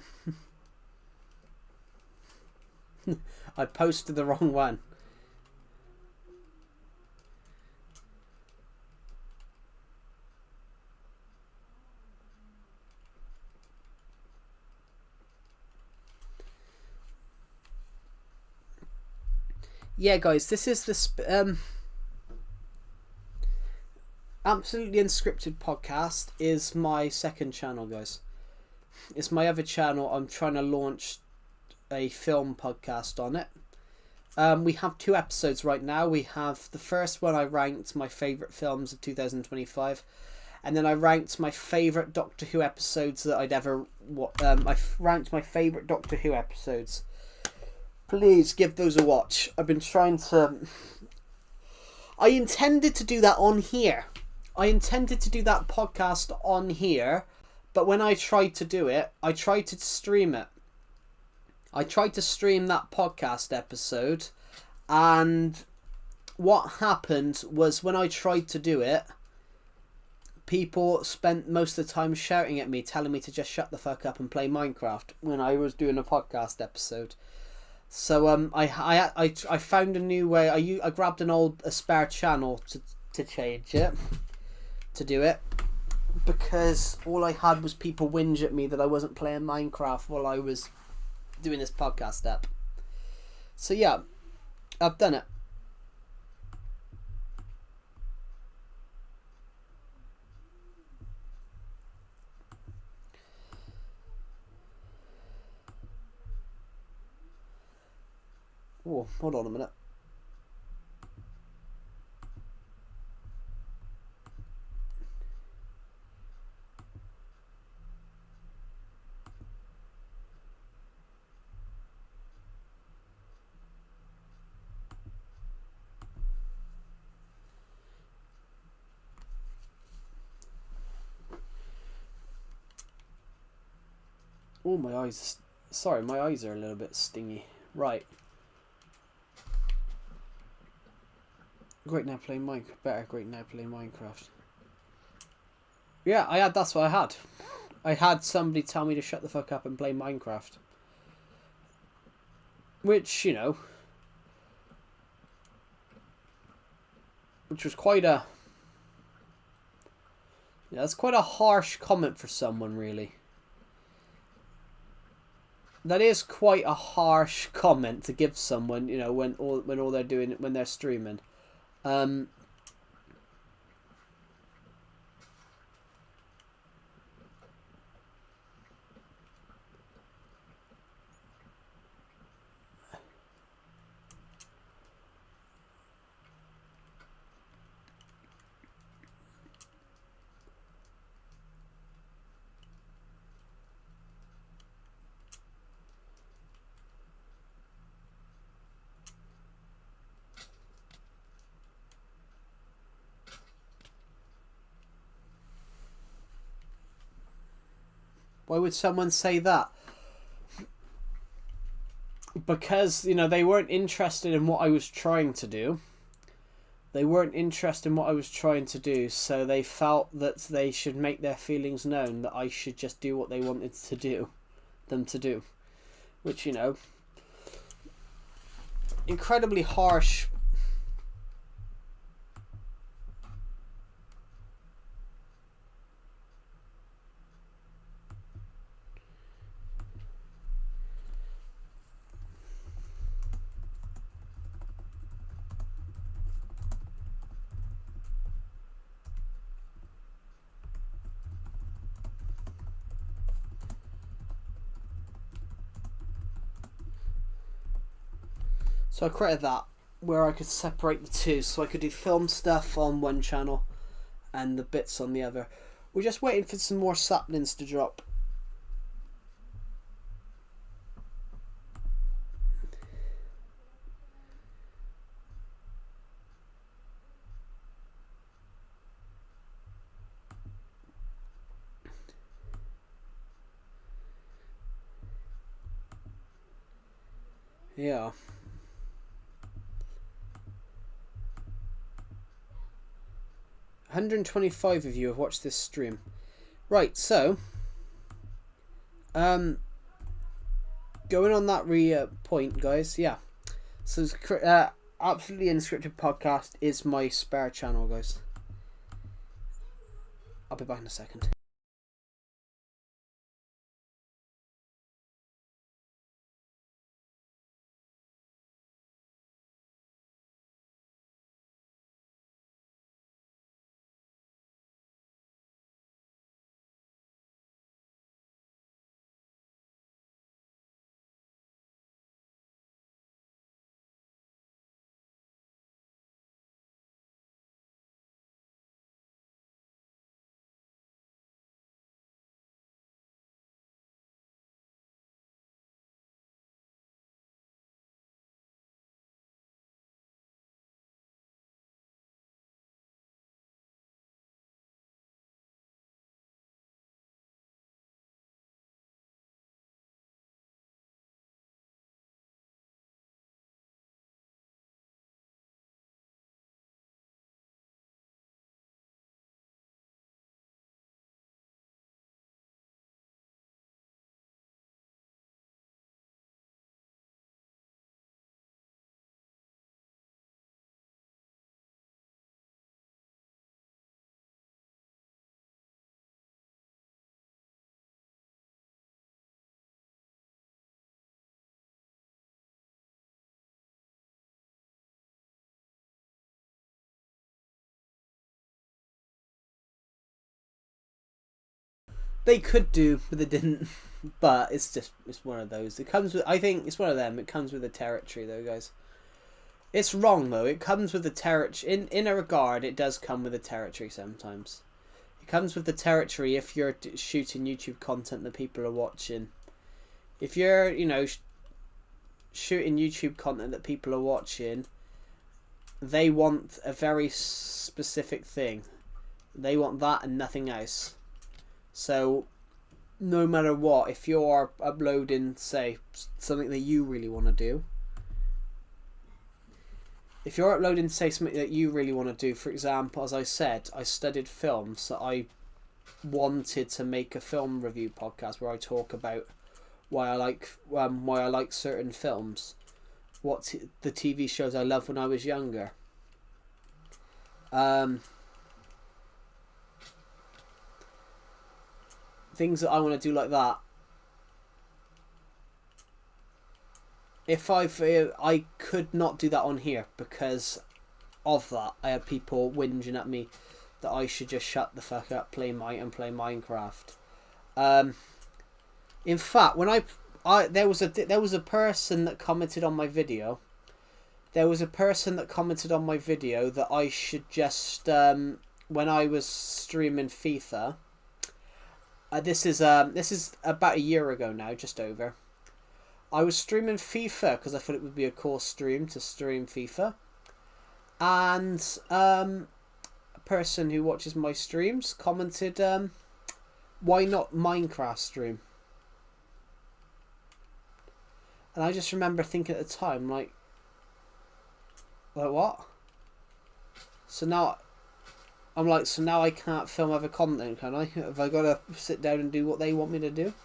I posted the wrong one. Yeah, guys, this is the Absolutely Unscripted podcast is my second channel, guys. It's my other channel. I'm trying to launch a film podcast on it. We have 2 episodes right now. We have the first one, I ranked my favourite films of 2025. And then I ranked my favourite Doctor Who episodes that I'd ever... I ranked my favourite Doctor Who episodes. Please give those a watch. I've been trying to... I intended to do that on here. I intended to do that podcast on here. But when I tried to do it, I tried to stream it. I tried to stream that podcast episode. And what happened was when I tried to do it, people spent most of the time shouting at me, telling me to just shut the fuck up and play Minecraft when I was doing a podcast episode. So I found a new way. I grabbed a spare channel to change it, to do it, because all I had was people whinge at me that I wasn't playing Minecraft while I was doing this podcast app. So yeah, I've done it. Oh, hold on a minute. Oh, my eyes. Sorry, my eyes are a little bit stingy. Right. Great now playing Minecraft. Better great now playing Minecraft. Yeah, that's what I had. I had somebody tell me to shut the fuck up and play Minecraft. Which, you know, which was quite a... Yeah, that's quite a harsh comment for someone, really. That is quite a harsh comment to give someone, you know, when all they're doing, when they're streaming. Why would someone say that? Because, you know, they weren't interested in what I was trying to do. They weren't interested in what I was trying to do, so they felt that they should make their feelings known, that I should just do what they wanted them to do. Which, you know, incredibly harsh. So I created that where I could separate the two, so I could do film stuff on one channel and the bits on the other. We're just waiting for some more saplings to drop. Yeah. $125 of you have watched this stream. Right, so going on that point, guys, yeah. So Absolutely Unscripted Podcast is my spare channel, guys. I'll be back in a second. They could do, but they didn't. But it's one of those. It comes with, I think it's one of them. It comes with the territory, though, guys. It's wrong, though. It comes with the territory. In a regard, it does come with the territory sometimes. It comes with the territory if you're shooting YouTube content that people are watching. If you're, shooting YouTube content that people are watching, they want a very specific thing. They want that and nothing else. So, no matter what, if you're uploading, say, something that you really want to do, for example, as I said, I studied film, so I wanted to make a film review podcast where I talk about why I like certain films, the TV shows I loved when I was younger. Things that I want to do like that. If I could not do that on here because of that. I had people whinging at me that I should just shut the fuck up, play Minecraft. In fact, when there was a person that commented on my video. There was a person that commented on my video that I should just when I was streaming FIFA. This is about a year ago now, just over. I was streaming FIFA because I thought it would be a cool stream to stream FIFA, and a person who watches my streams commented, "Why not Minecraft stream?" And I just remember thinking at the time, like what? So now I'm like, so now I can't film other content, can I? Have I got to sit down and do what they want me to do?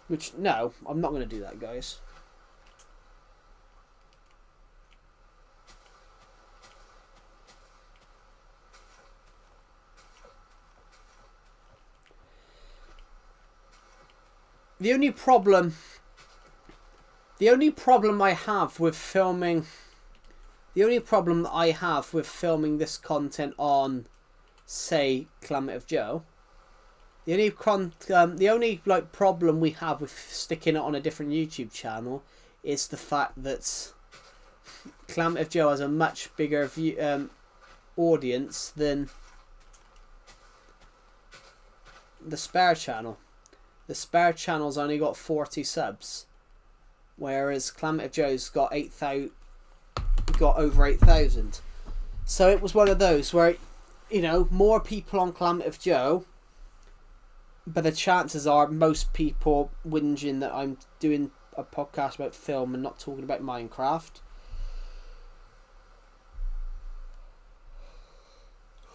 Which, no, I'm not going to do that, guys. The only problem I have with filming... The only problem that I have with filming this content on, say, Climate of Joe, the only problem we have with sticking it on a different YouTube channel is the fact that Calamity Joe has a much bigger audience than the Spare channel. The Spare channel's only got 40 subs, whereas Calamity Joe's got over 8,000. So it was one of those where, you know, more people on Calamity Joe, but the chances are most people whinging that I'm doing a podcast about film and not talking about Minecraft.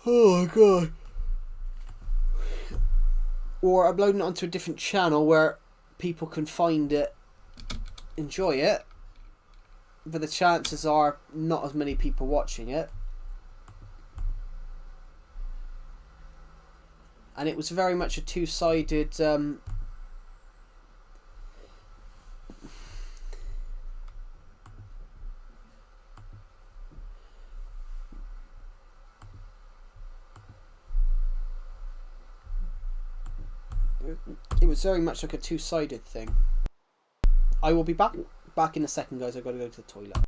Oh my god. Or uploading it onto a different channel where people can find it, enjoy it, but the chances are not as many people watching it. And it was very much a two-sided it was very much like a two-sided thing. I will be back in a second, guys. I've got to go to the toilet.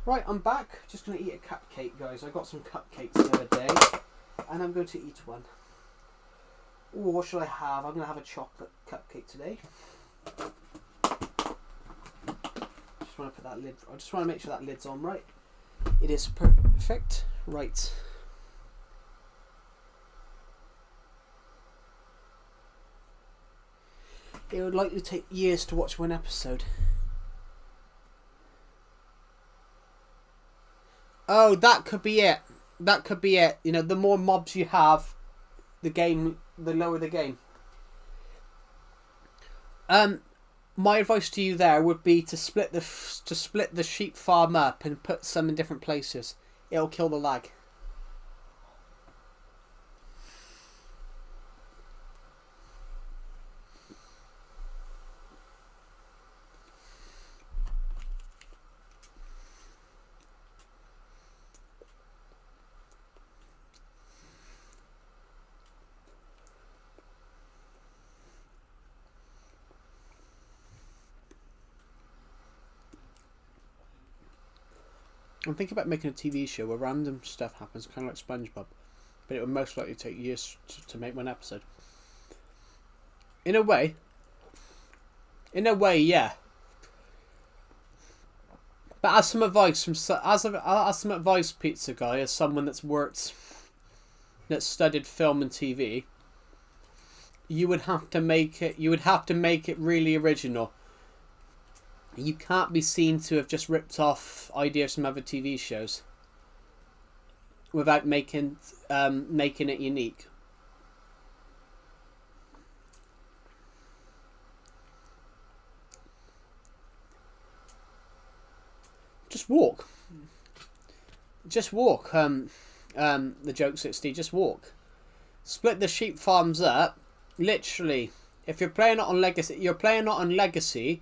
Right, I'm back. Just going to eat a cupcake, guys. I got some cupcakes the other day, and I'm going to eat one. Ooh, what should I have? I'm going to have a chocolate cupcake today. Just want to put that lid. I just want to make sure that lid's on right. It is perfect. Right. It would likely take years to watch one episode. Oh, that could be it. That could be it. You know, the more mobs you have, the lower the game. My advice to you there would be to split the sheep farm up and put some in different places. It'll kill the lag. I'm thinking about making a TV show where random stuff happens, kind of like SpongeBob, but it would most likely take years to make one episode. In a way, yeah. But as some advice pizza guy, as someone that's studied film and TV, you would have to make it really original. You can't be seen to have just ripped off ideas from other TV shows without making it unique. Just walk. The joke 60. Just walk. Split the sheep farms up. Literally, if you're playing it on Legacy,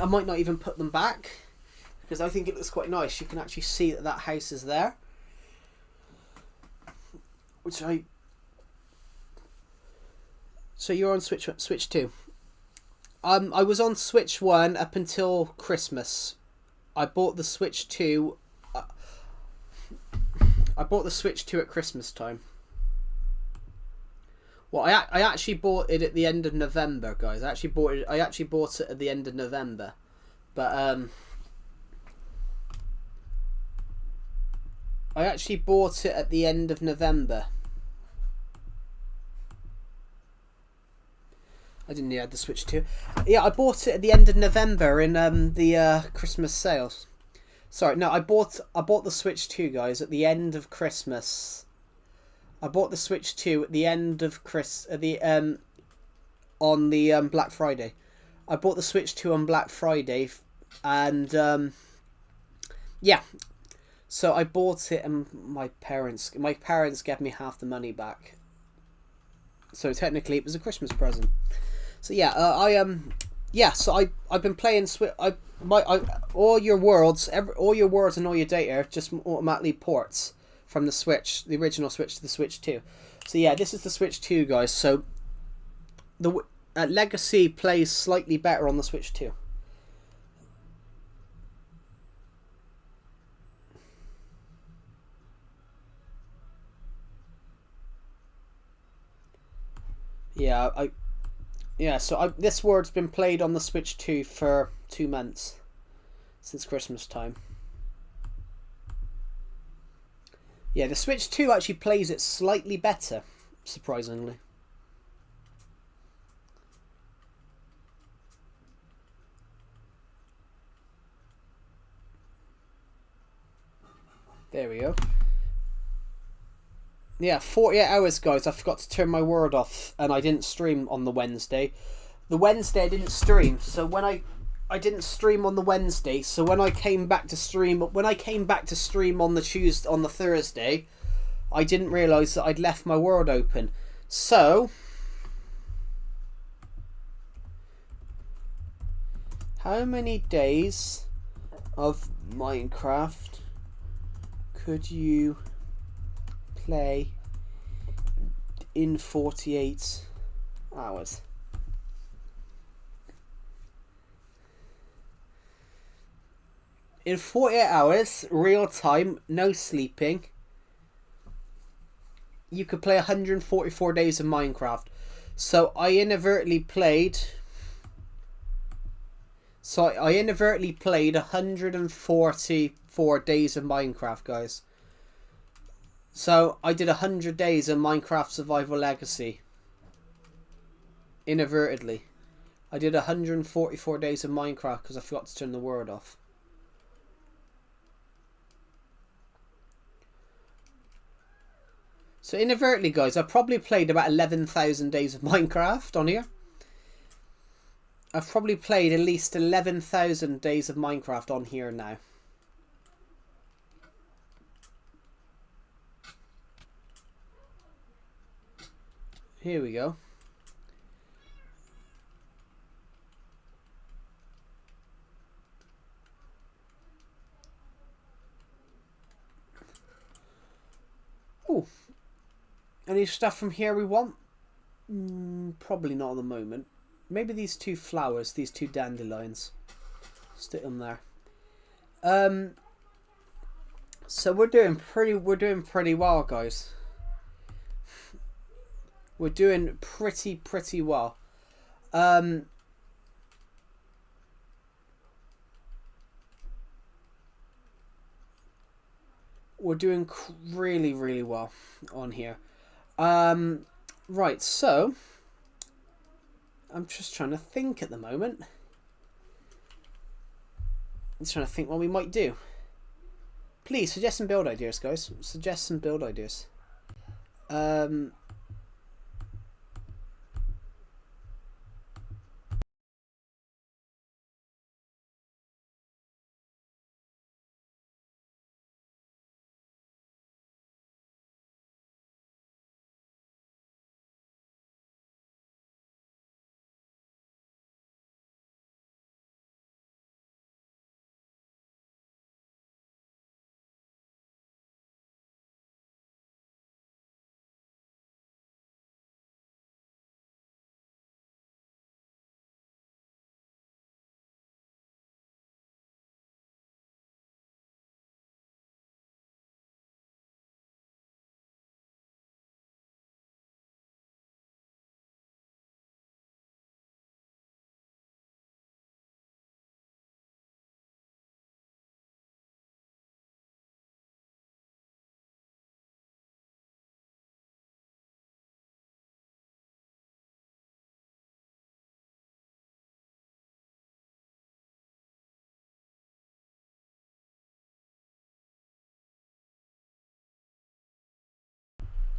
I might not even put them back because I think it looks quite nice. You can actually see that that house is there, which I. So you're on Switch 2. I was on Switch 1 up until Christmas. I bought the Switch 2. I bought the Switch 2 at Christmas time. Well, I actually bought it at the end of November, guys. I actually bought it at the end of November, but I actually bought it at the end of November. I didn't need the Switch 2. Yeah, I bought it at the end of November in the Christmas sales. Sorry, no, I bought the Switch 2, guys, at the end of Christmas. I bought the Switch 2 at the end of on the Black Friday. I bought the Switch 2 on Black Friday, and yeah, so I bought it, and my parents gave me half the money back. So technically, it was a Christmas present. So yeah, So I've been playing all your worlds and all your data just automatically ports from the Switch, the original Switch, to the Switch 2. So yeah, this is the Switch 2, guys. So the Legacy plays slightly better on the Switch 2. So this word's been played on the Switch 2 for 2 months, since Christmas time. Yeah, the Switch 2 actually plays it slightly better, surprisingly. There we go. Yeah, 48 hours, guys. I forgot to turn my word off, and I didn't stream on the Wednesday. The Wednesday I didn't stream, so when I didn't stream on the Wednesday, so when I came back to stream on the Thursday, I didn't realise that I'd left my world open. So how many days of Minecraft could you play in 48 hours? In 48 hours, real time, no sleeping, you could play 144 days of Minecraft. So I inadvertently played 144 days of Minecraft, guys. So I did 100 days of Minecraft Survival Legacy. Inadvertently. I did 144 days of Minecraft because I forgot to turn the word off. So inadvertently, guys, I probably played about 11,000 days of Minecraft on here. I've probably played at least 11,000 days of Minecraft on here now. Here we go. Oh. Any stuff from here we want? Probably not at the moment. Maybe these two flowers, these two dandelions. Stick them there. So we're doing pretty well, guys. We're doing pretty well. We're doing really well on here. Right, so I'm just trying to think at the moment. I'm just trying to think what we might do. Please suggest some build ideas, guys. Suggest some build ideas.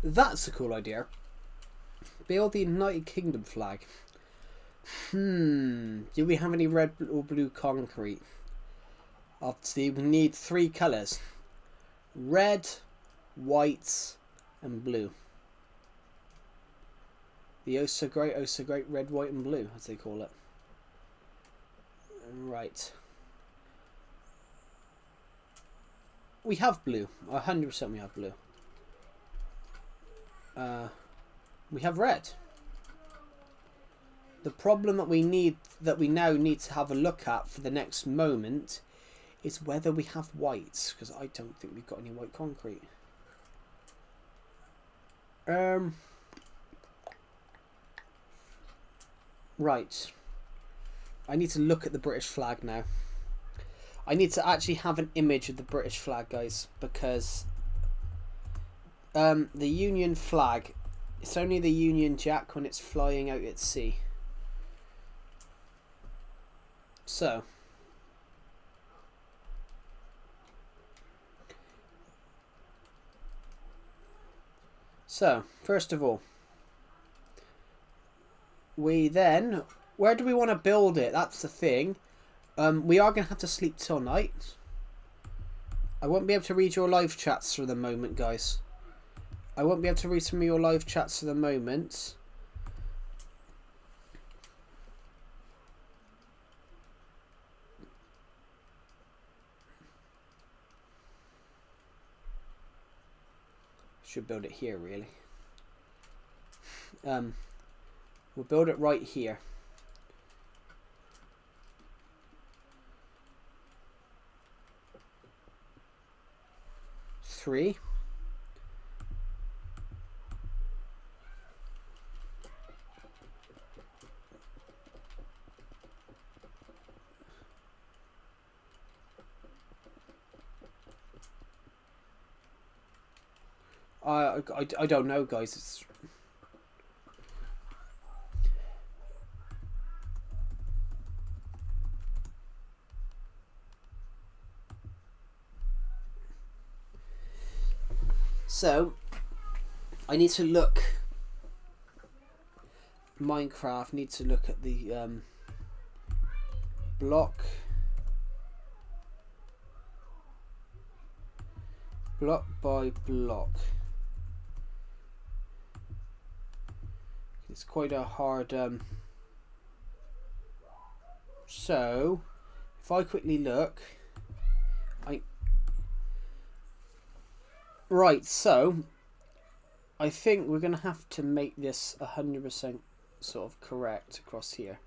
That's a cool idea. Build the United Kingdom flag. Do we have any red or blue concrete? Obviously, we need 3 colours. Red, white, and blue. The oh so great red, white, and blue, as they call it. Right. We have blue. 100% we have blue. We have red. The problem that we now need to have a look at for the next moment is whether we have whites, because I don't think we've got any white concrete. Right. I need to look at the British flag now. I need to actually have an image of the British flag, guys, because the Union flag, it's only the Union Jack when it's flying out at sea. So first of all, we then, where do we want to build it? That's the thing. We are going to have to sleep till night. I won't be able to read your live chats for the moment, guys. I won't be able to read some of your live chats for the moment. Should build it here, really. We'll build it right here. Three. I don't know, guys. It's so I need to look. Minecraft needs to look at the block by block. It's quite a hard so if I quickly look, right, so I think we're gonna have to make this 100% sort of correct across here.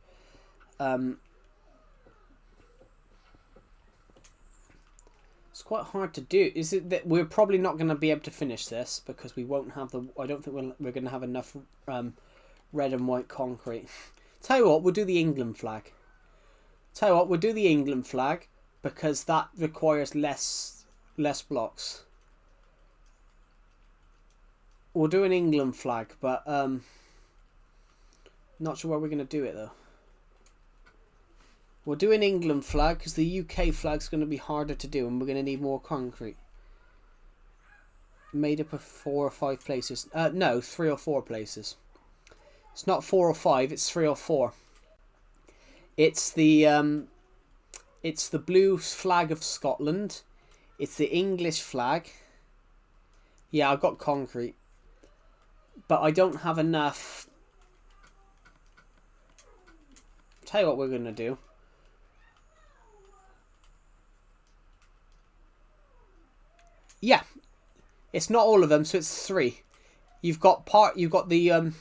It's quite hard to do. Is it that we're probably not going to be able to finish this because we won't have the, I don't think we're going to have enough red and white concrete. Tell you what, we'll do the England flag. We'll do the England flag because that requires less blocks. We'll do an England flag, but not sure where we're going to do it though. We'll do an England flag because the UK flag's going to be harder to do and we're going to need more concrete. Made up of 4 or 5 places. No, 3 or 4 places. It's not 4 or 5, it's 3 or 4. It's the blue flag of Scotland. It's the English flag. Yeah, I've got concrete. But I don't have enough. Tell you what we're going to do. Yeah, it's not all of them, so it's 3. You've got the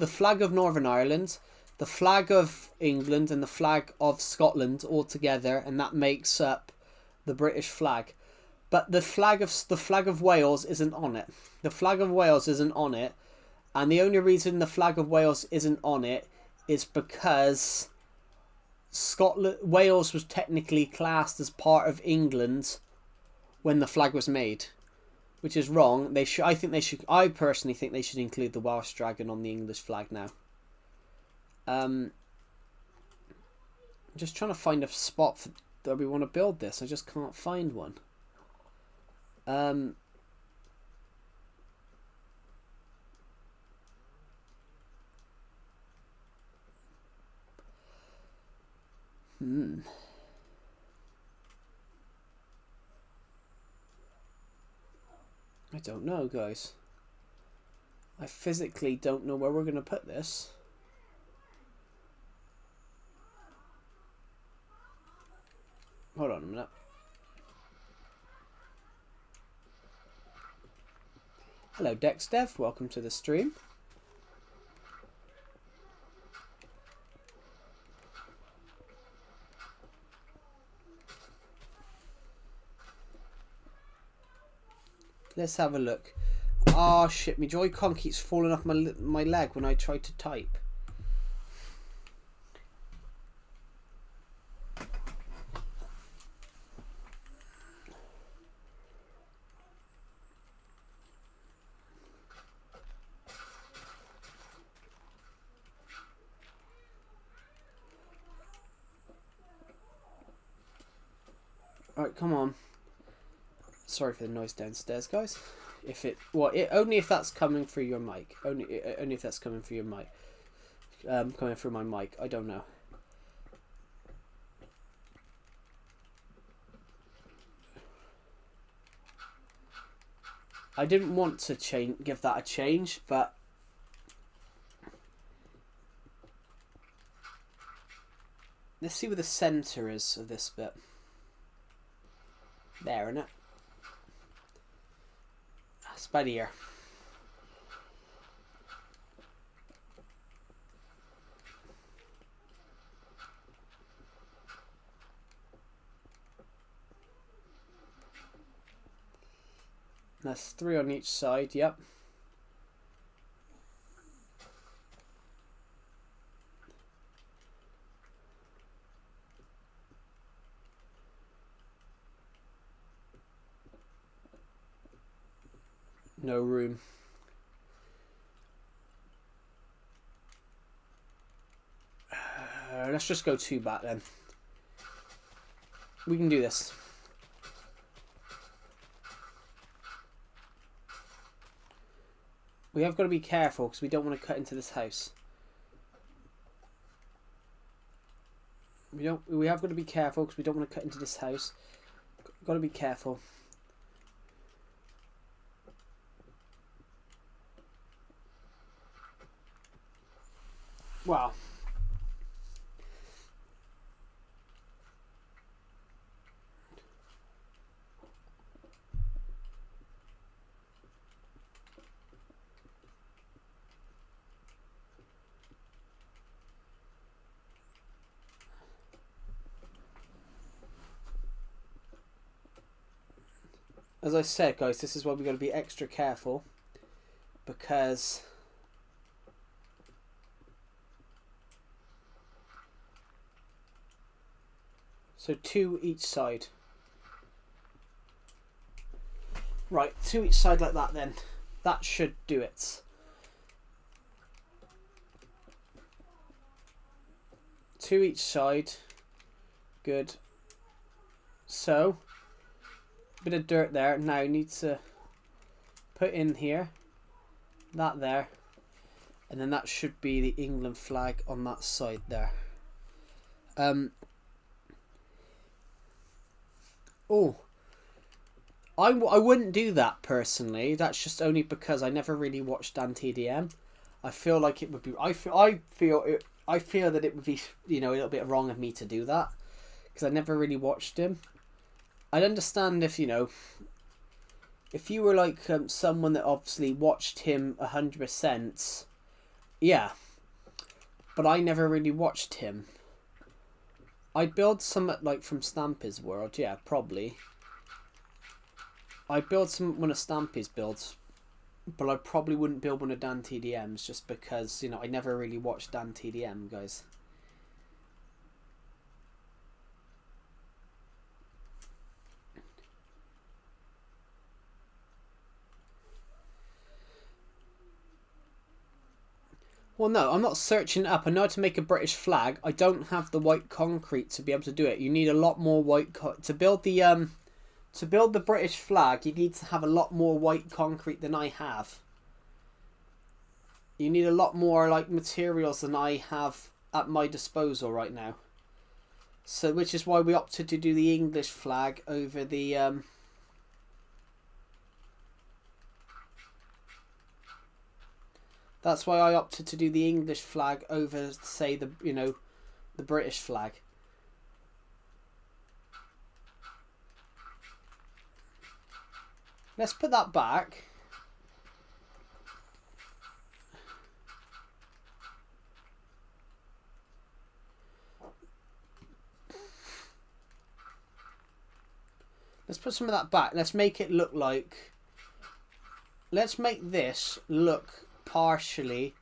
flag of Northern Ireland, the flag of England, and the flag of Scotland all together, and that makes up the British flag. But the flag of Wales isn't on it. The flag of Wales isn't on it, and the only reason the flag of Wales isn't on it is because Wales was technically classed as part of England when the flag was made, which is wrong. I personally think they should include the Welsh dragon on the English flag now. I'm just trying to find a spot that we want to build this. I just can't find one. I don't know, guys. I physically don't know where we're going to put this. Hold on a minute. Hello, DexDev. Welcome to the stream. Let's have a look. Oh shit, my Joy-Con keeps falling off my leg when I try to type. Alright, come on. Sorry for the noise downstairs, guys. If it only if that's coming through your mic. Only if that's coming through your mic. Coming through my mic. I don't know. I didn't want to give that a change, but let's see where the center is of this bit. There, innit? It's about here. That's 3 on each side, yep. No room. Let's just go 2 back then. We can do this. We have got to be careful because we don't want to cut into this house. We have got to be careful because we don't want to cut into this house. Got to be careful. Wow. As I said, guys, this is why we've got to be extra careful because so 2 each side. Right, 2 each side like that then. That should do it. 2 each side. Good. So, bit of dirt there. Now need to put in here. That there. And then that should be the England flag on that side there. Oh, I wouldn't do that personally. That's just only because I never really watched Dan TDM. I feel like it would be. I feel that it would be, you know, a little bit wrong of me to do that because I never really watched him. I'd understand if, you know, if you were like someone that obviously watched him 100%. Yeah, but I never really watched him. I'd build some like from Stampy's world, yeah, probably. I'd build one of Stampy's builds, but I probably wouldn't build one of Dan TDM's just because, you know, I never really watched Dan TDM, guys. Well, no, I'm not searching it up. I know how to make a British flag. I don't have the white concrete to be able to do it. You need a lot more white to build the British flag. You need to have a lot more white concrete than I have. You need a lot more like materials than I have at my disposal right now. So, which is why we opted to do the English flag over the that's why I opted to do the English flag over, say, the the British flag. Let's put that back. Let's put some of that back. Let's make it look like... Let's make this look partially...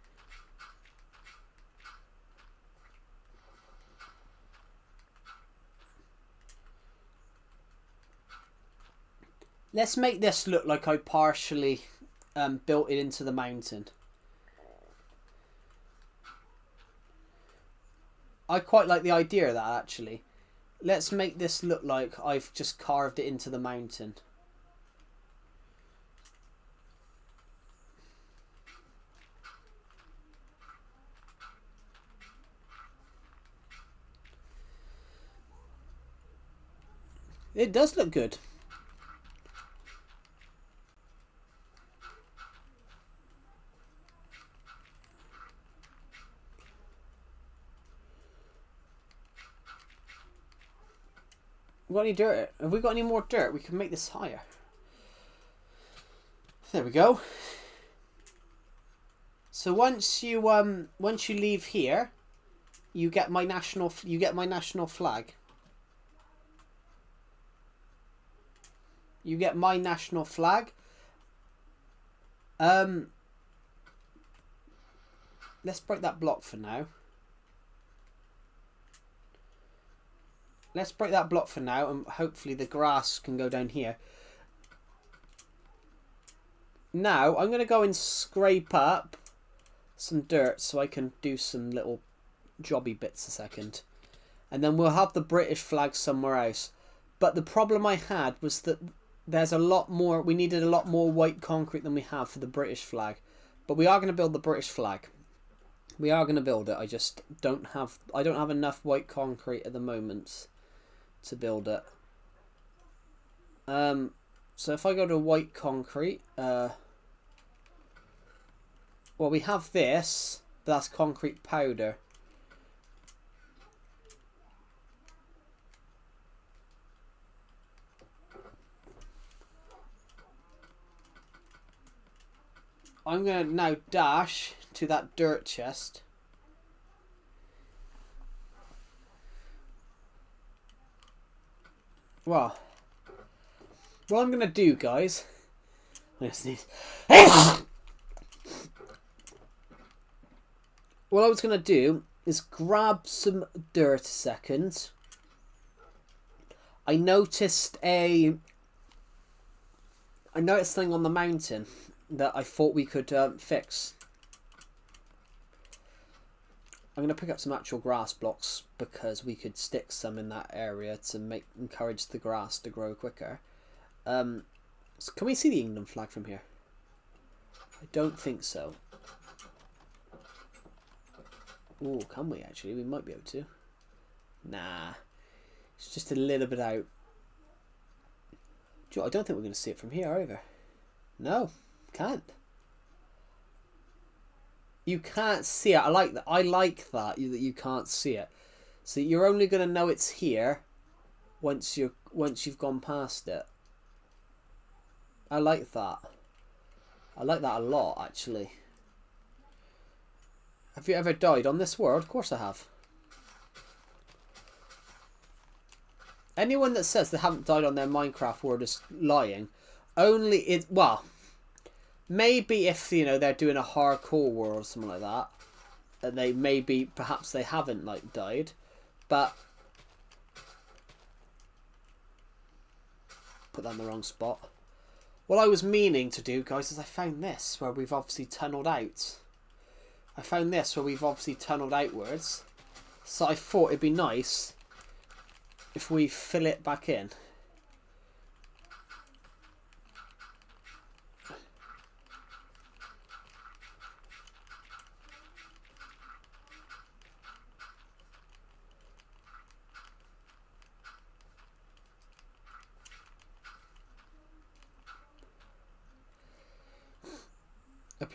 Let's make this look like I partially built it into the mountain. I quite like the idea of that, actually. Let's make this look like I've just carved it into the mountain. It does look good. Got any dirt? Have we got any more dirt? We can make this higher. There we go. So once you leave here, you get my national flag. You get my national flag. Let's break that block for now. Let's break that block for now, and hopefully the grass can go down here. Now, I'm going to go and scrape up some dirt so I can do some little jobby bits a second. And then we'll have the British flag somewhere else. But the problem I had was that there's a lot more... We needed a lot more white concrete than we have for the British flag. But we are going to build the British flag. We are going to build it. I just don't have... I don't have enough white concrete at the moment to build it. So if I go to white concrete, well, we have this, but that's concrete powder. I'm going to now dash to that dirt chest. Well, what I'm going to do, guys... I'm going to sneeze. What I was going to do is grab some dirt a second. I noticed something on the mountain that I thought we could fix. I'm going to pick up some actual grass blocks because we could stick some in that area to encourage the grass to grow quicker. So can we see the England flag from here? I don't think so. Oh, can we actually? We might be able to. Nah. It's just a little bit out. I don't think we're going to see it from here either. No, can't. You can't see it. I like that. I like that you can't see it. So you're only going to know it's here once you've gone past it. I like that. I like that a lot, actually. Have you ever died on this world? Of course I have. Anyone that says they haven't died on their Minecraft world is lying. Well, maybe if, they're doing a hardcore world or something like that, and perhaps they haven't, died. But... Put that in the wrong spot. What I was meaning to do, guys, is I found this, where we've obviously tunnelled out. I found this, where we've obviously tunnelled outwards. So I thought it'd be nice if we fill it back in.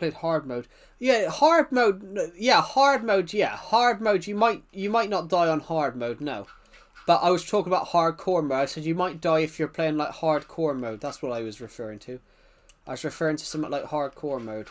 played hard mode. Yeah, hard mode. Yeah, hard mode. Yeah, hard mode. You might not die on hard mode. No, but I was talking about hardcore mode. I said you might die if you're playing like hardcore mode. That's what I was referring to. I was referring to something like hardcore mode.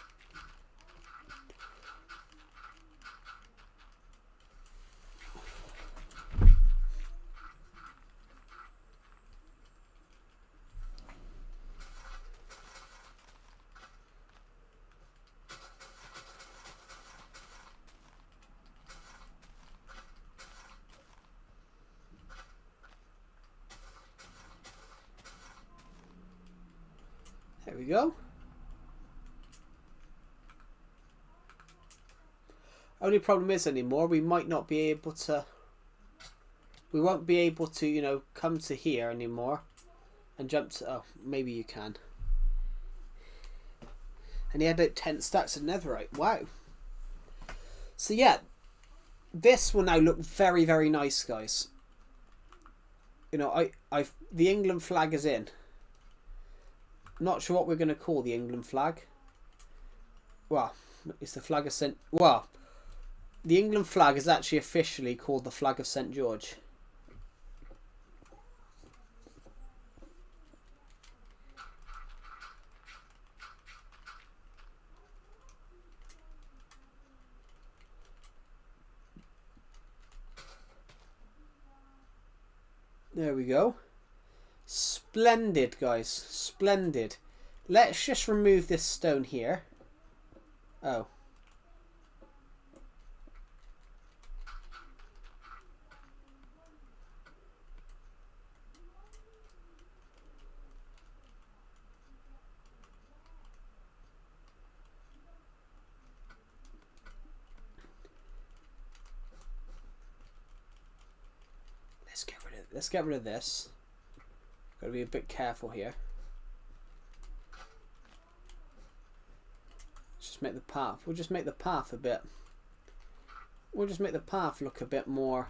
There we go. Only problem is anymore, we might not be able to... We won't be able to, you know, come to here anymore and jump to... Oh, maybe you can. And he had like 10 stacks of netherite. Wow. So yeah, this will now look very, very nice, guys. You know, the England flag is in. Not sure what we're going to call the England flag. Well, it's the flag of St. Well, the England flag is actually officially called the flag of St. George. There we go. Splendid, guys. Splendid. Let's just remove this stone here. Oh. Let's get rid of this. Gotta be a bit careful here. Just make the path. We'll just make the path a bit. We'll just make the path look a bit more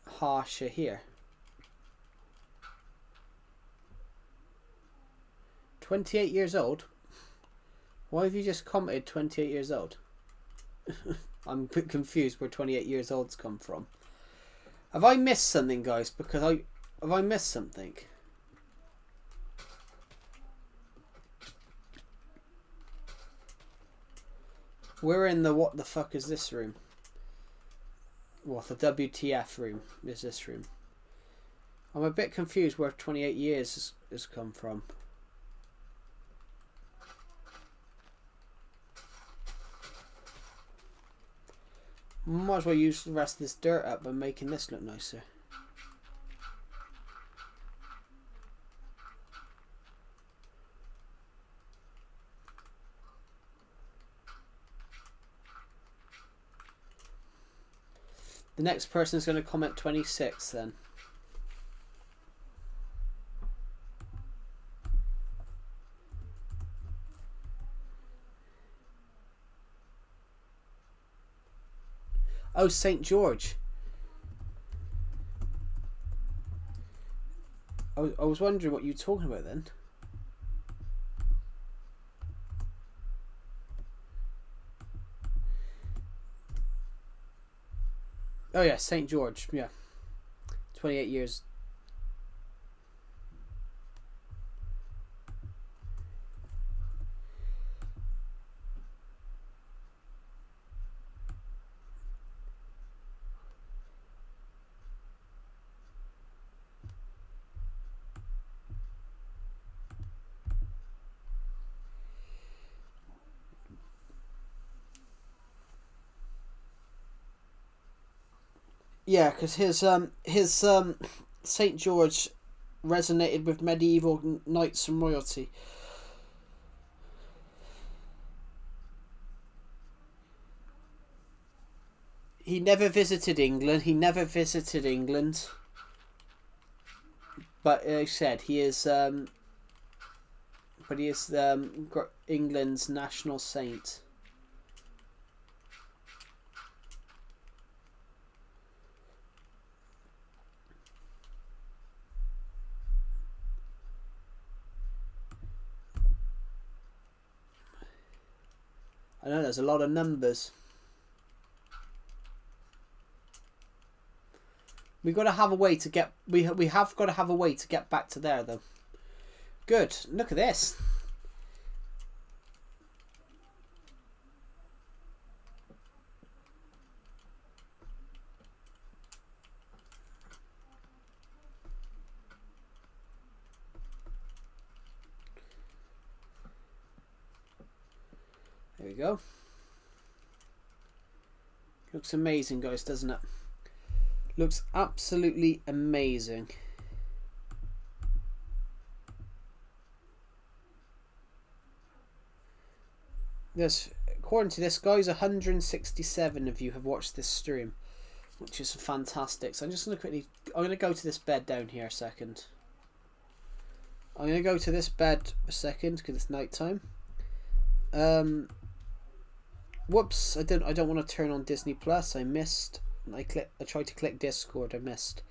harsher here. 28 years old? Why have you just commented 28 years old? I'm a bit confused where 28 years old's come from. Have I missed something, guys? Because have I missed something? We're in the what the fuck is this room? What the WTF room is this room? I'm a bit confused where 28 years has come from. Might as well use the rest of this dirt up by making this look nicer. The next person is going to comment 26 then. Oh, St. George. I was wondering what you were talking about then. Oh yeah, St. George, yeah. 28 years. Yeah, because his St. George resonated with medieval knights and royalty. He never visited England. He never visited England. But like I said, he is. But he is England's national saint. know there's a lot of numbers. We got to have a way to get. We have got to have a way to get back to there though. Good. Look at this. There we go. Looks amazing, guys, doesn't it? Looks absolutely amazing. There's, according to this, guys, 167 of you have watched this stream, which is fantastic. So I'm just going to quickly, I'm going to go to this bed down here a second. I'm going to go to this bed a second because it's night time. Whoops! I don't want to turn on Disney Plus. I missed. I tried to click Discord. I missed.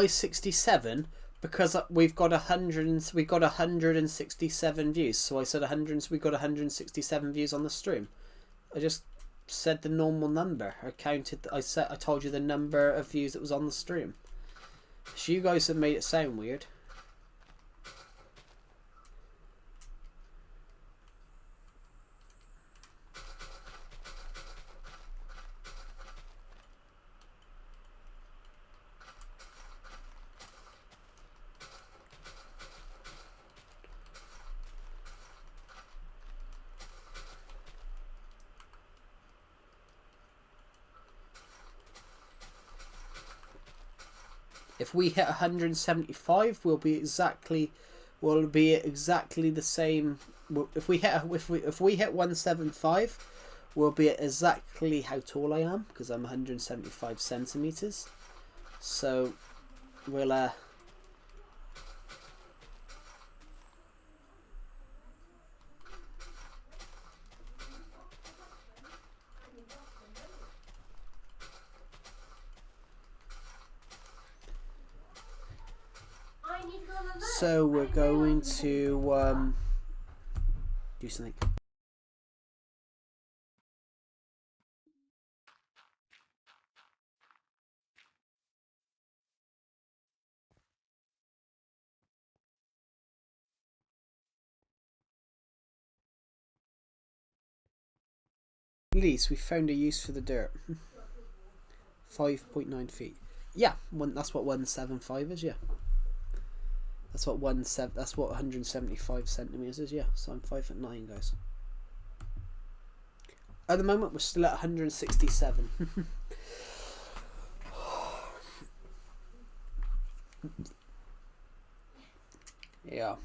67? Because we've got 167 views. So I said 100. We got 167 views on the stream. I just said the normal number. I counted. I told you the number of views that was on the stream. So you guys have made it sound weird. If we hit 175, we'll be exactly the same. If we hit 175, we'll be at exactly how tall I am because I'm 175 centimeters. So we'll so we're going to do something. At least we found a use for the dirt. 5.9 feet. Yeah, that's what 175 is. Yeah. That's what 175 centimeters is. Yeah, so I'm 5'9", guys. At the moment, we're still at 167. Yeah.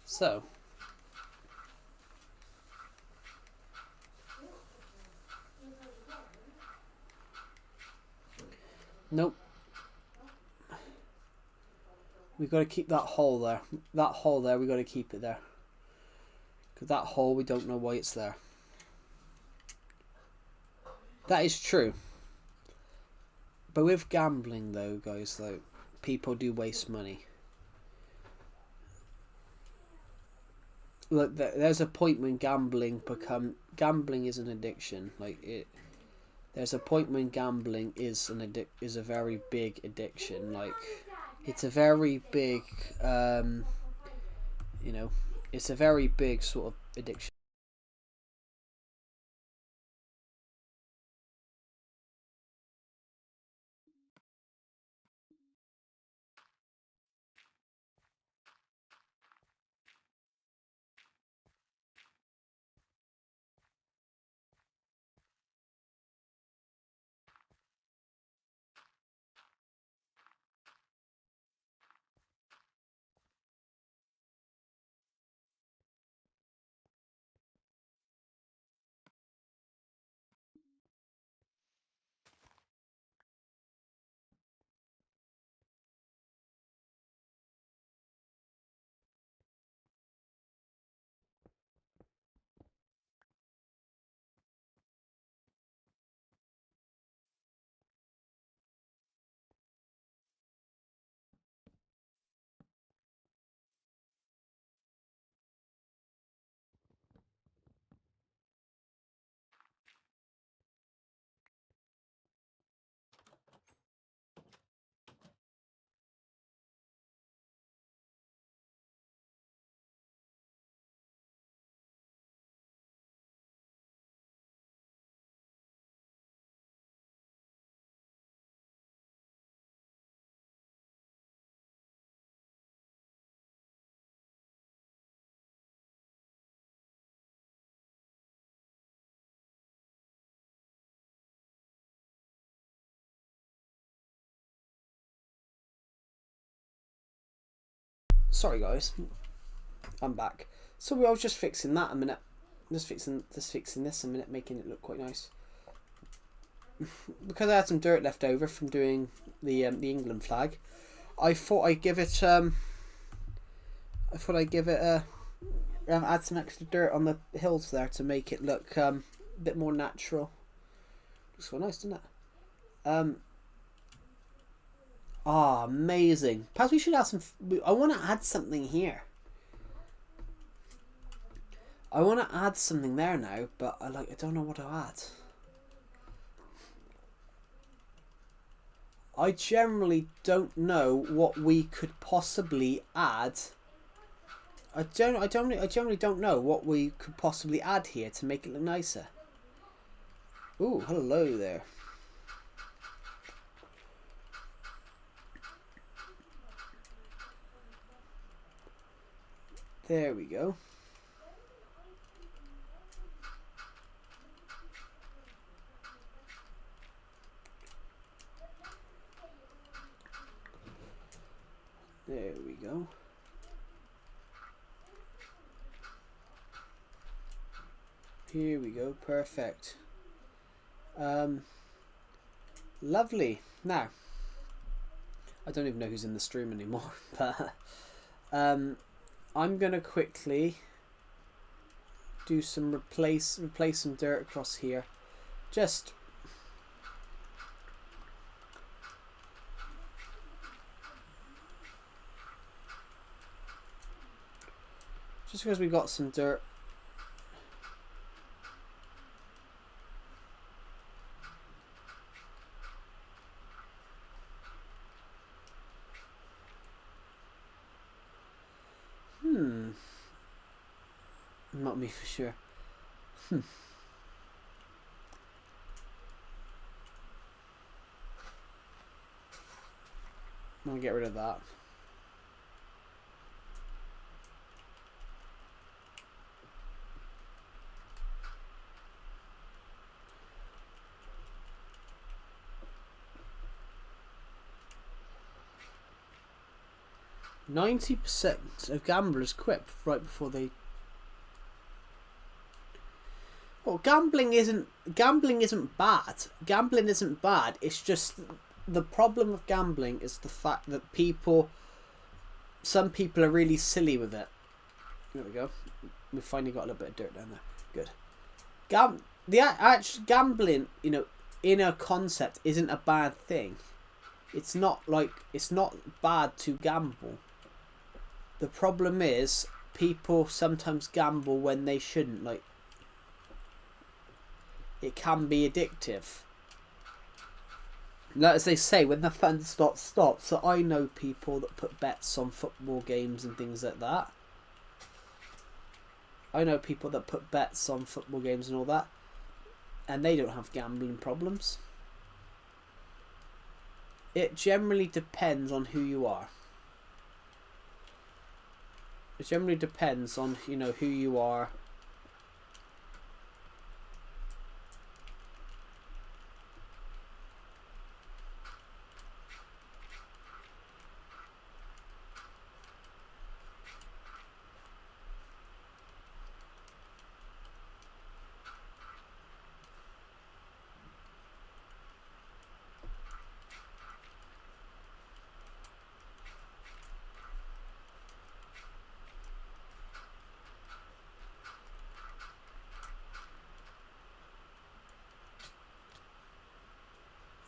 So. Nope. We've got to keep that hole there. That hole there, we've got to keep it there. Because that hole, we don't know why it's there. That is true. But with gambling, though, guys, though, people do waste money. Look, there's a point when gambling is an addiction. Like it. There's a point when gambling is a very big addiction. Like it's a very big, it's a very big sort of addiction. Sorry guys, I'm back. So I was just fixing that a minute. Just fixing this a minute, making it look quite nice. Because I had some dirt left over from doing the England flag, I thought I'd give it add some extra dirt on the hills there to make it look a bit more natural. Looks quite nice, doesn't it? Amazing. Perhaps we should add some. I want to add something here. I want to add something there now, but I don't know what to add. I generally don't know what we could possibly add. I generally don't know what we could possibly add here to make it look nicer. Ooh, hello there. There we go. There we go. Here we go. Perfect. Lovely. Now, I don't even know who's in the stream anymore, but I'm gonna quickly do some replace some dirt across here. Just because we got some dirt. Not me for sure. I'm gonna get rid of that. %90 of gamblers quit right before they. Well, gambling isn't bad. Gambling isn't bad. It's just the problem with gambling is the fact that some people are really silly with it. There we go. We finally got a little bit of dirt down there. Good. The actual gambling, in a concept, isn't a bad thing. It's not bad to gamble. The problem is people sometimes gamble when they shouldn't. It can be addictive. As they say, when the fun stops. So I know people that put bets on football games and things like that. I know people that put bets on football games and all that, and they don't have gambling problems. It generally depends on who you are. It generally depends on who you are.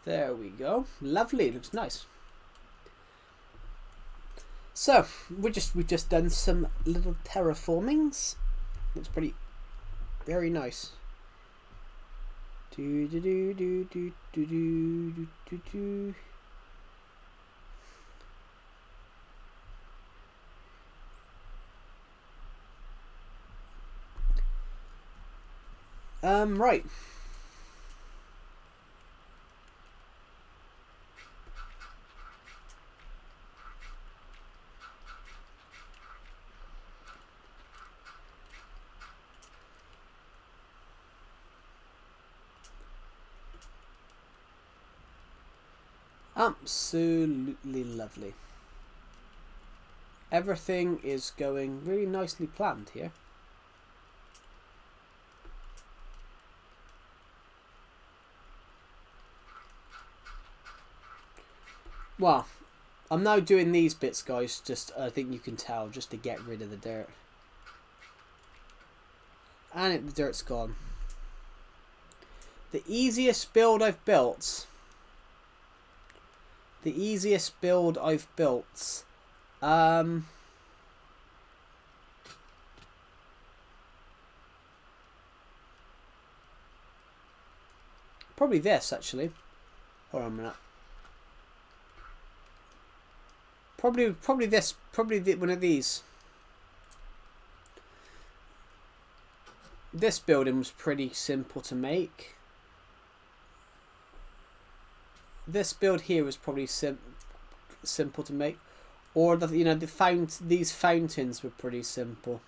There we go. Lovely. Looks nice. So we've just done some little terraformings. Looks very nice. Do do do do do do do do do. Right. Absolutely lovely. Everything is going really nicely planned here. Well, I'm now doing these bits, guys, just, I think you can tell, just to get rid of the dirt. And the dirt's gone. The easiest build I've built. Probably this, actually. Hold on a minute. Probably this. Probably one of these. This building was pretty simple to make. This build here was probably simple to make, or these fountains were pretty simple.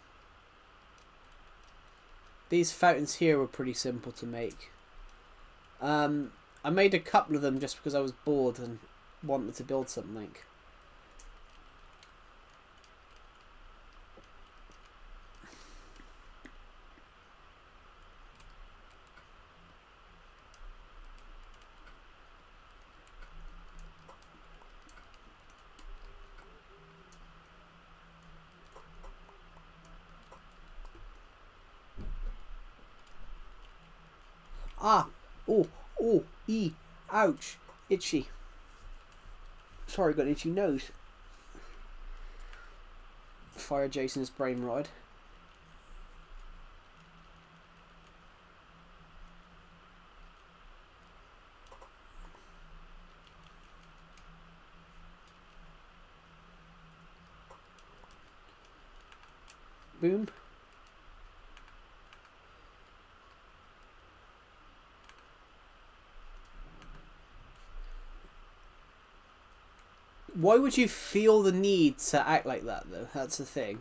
These fountains here were pretty simple to make. I made a couple of them just because I was bored and wanted to build something. Ah, oh, ouch, itchy. Sorry, got an itchy nose. Fire Jason's brain rod. Boom. Why would you feel the need to act like that, though? That's the thing.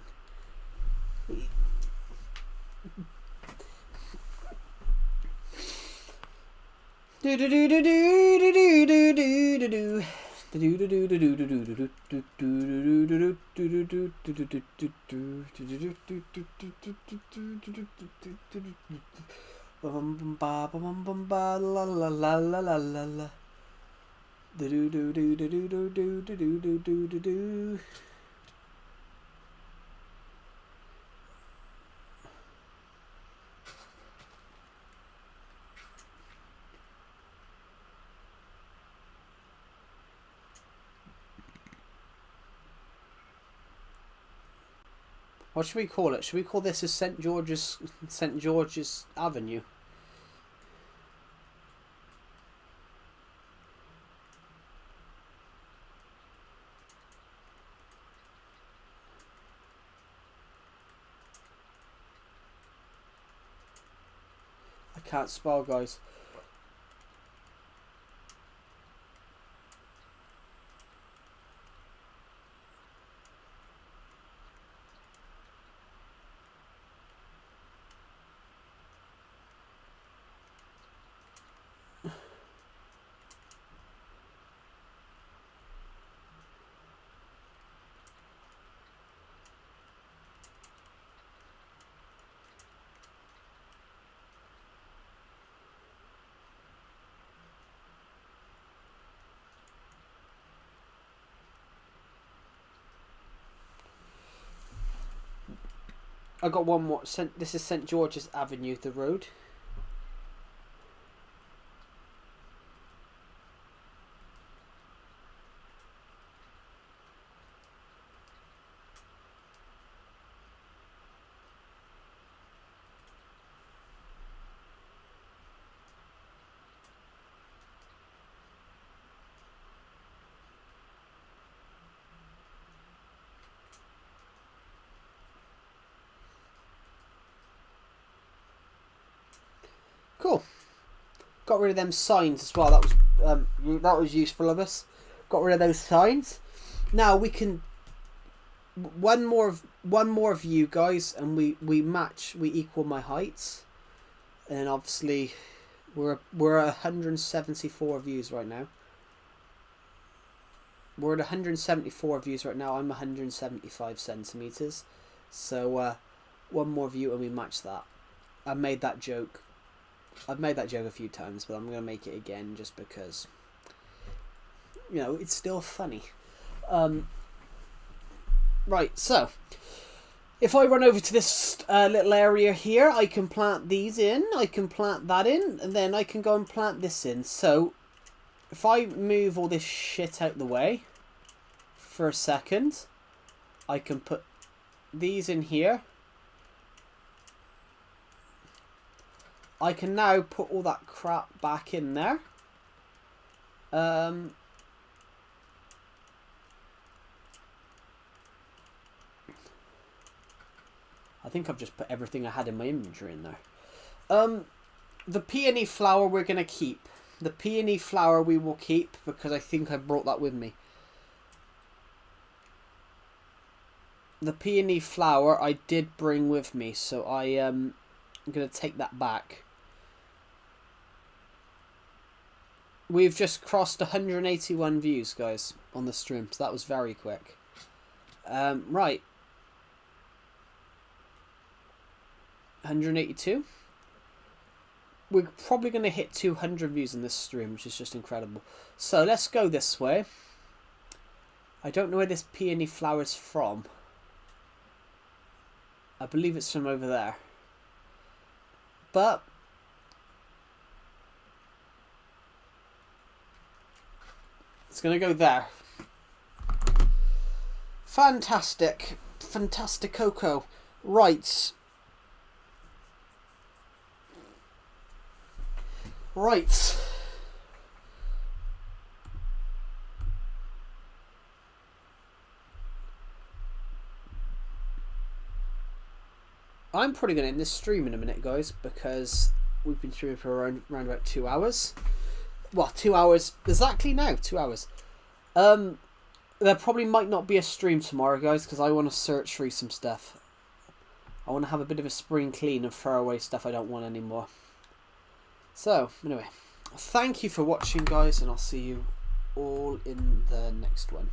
What should we call it? Should we call this as St. George's Avenue? I can't spell, guys. I got one more. This is St. George's Avenue, the road. Cool. Got rid of them signs as well. That was useful of us. Got rid of those signs. Now we can one more of you guys, and we equal my heights, and obviously we're 174 views right now. We're at 174 views right now. I'm 175 centimeters. So one more view and we match that. I made that joke. I've made that joke a few times, but I'm going to make it again just because, you know, it's still funny. Right, so if I run over to this little area here, I can plant these in, I can plant that in, and then I can go and plant this in. So if I move all this shit out the way for a second, I can put these in here. I can now put all that crap back in there. I think I've just put everything I had in my inventory in there. The peony flower we're going to keep. The peony flower we will keep because I think I brought that with me. The peony flower I did bring with me, so I'm going to take that back. We've just crossed 181 views, guys, on the stream, so that was very quick. Right. 182. We're probably going to hit 200 views in this stream, which is just incredible. So let's go this way. I don't know where this peony flower's from. I believe it's from over there. But it's going to go there. Fantastic. Fantasticoco. Right. Right. I'm probably going to end this stream in a minute, guys, because we've been streaming for around about 2 hours. Well, 2 hours exactly now. 2 hours. There probably might not be a stream tomorrow, guys, because I want to search through some stuff. I want to have a bit of a spring clean and throw away stuff I don't want anymore. So, anyway, thank you for watching, guys, and I'll see you all in the next one.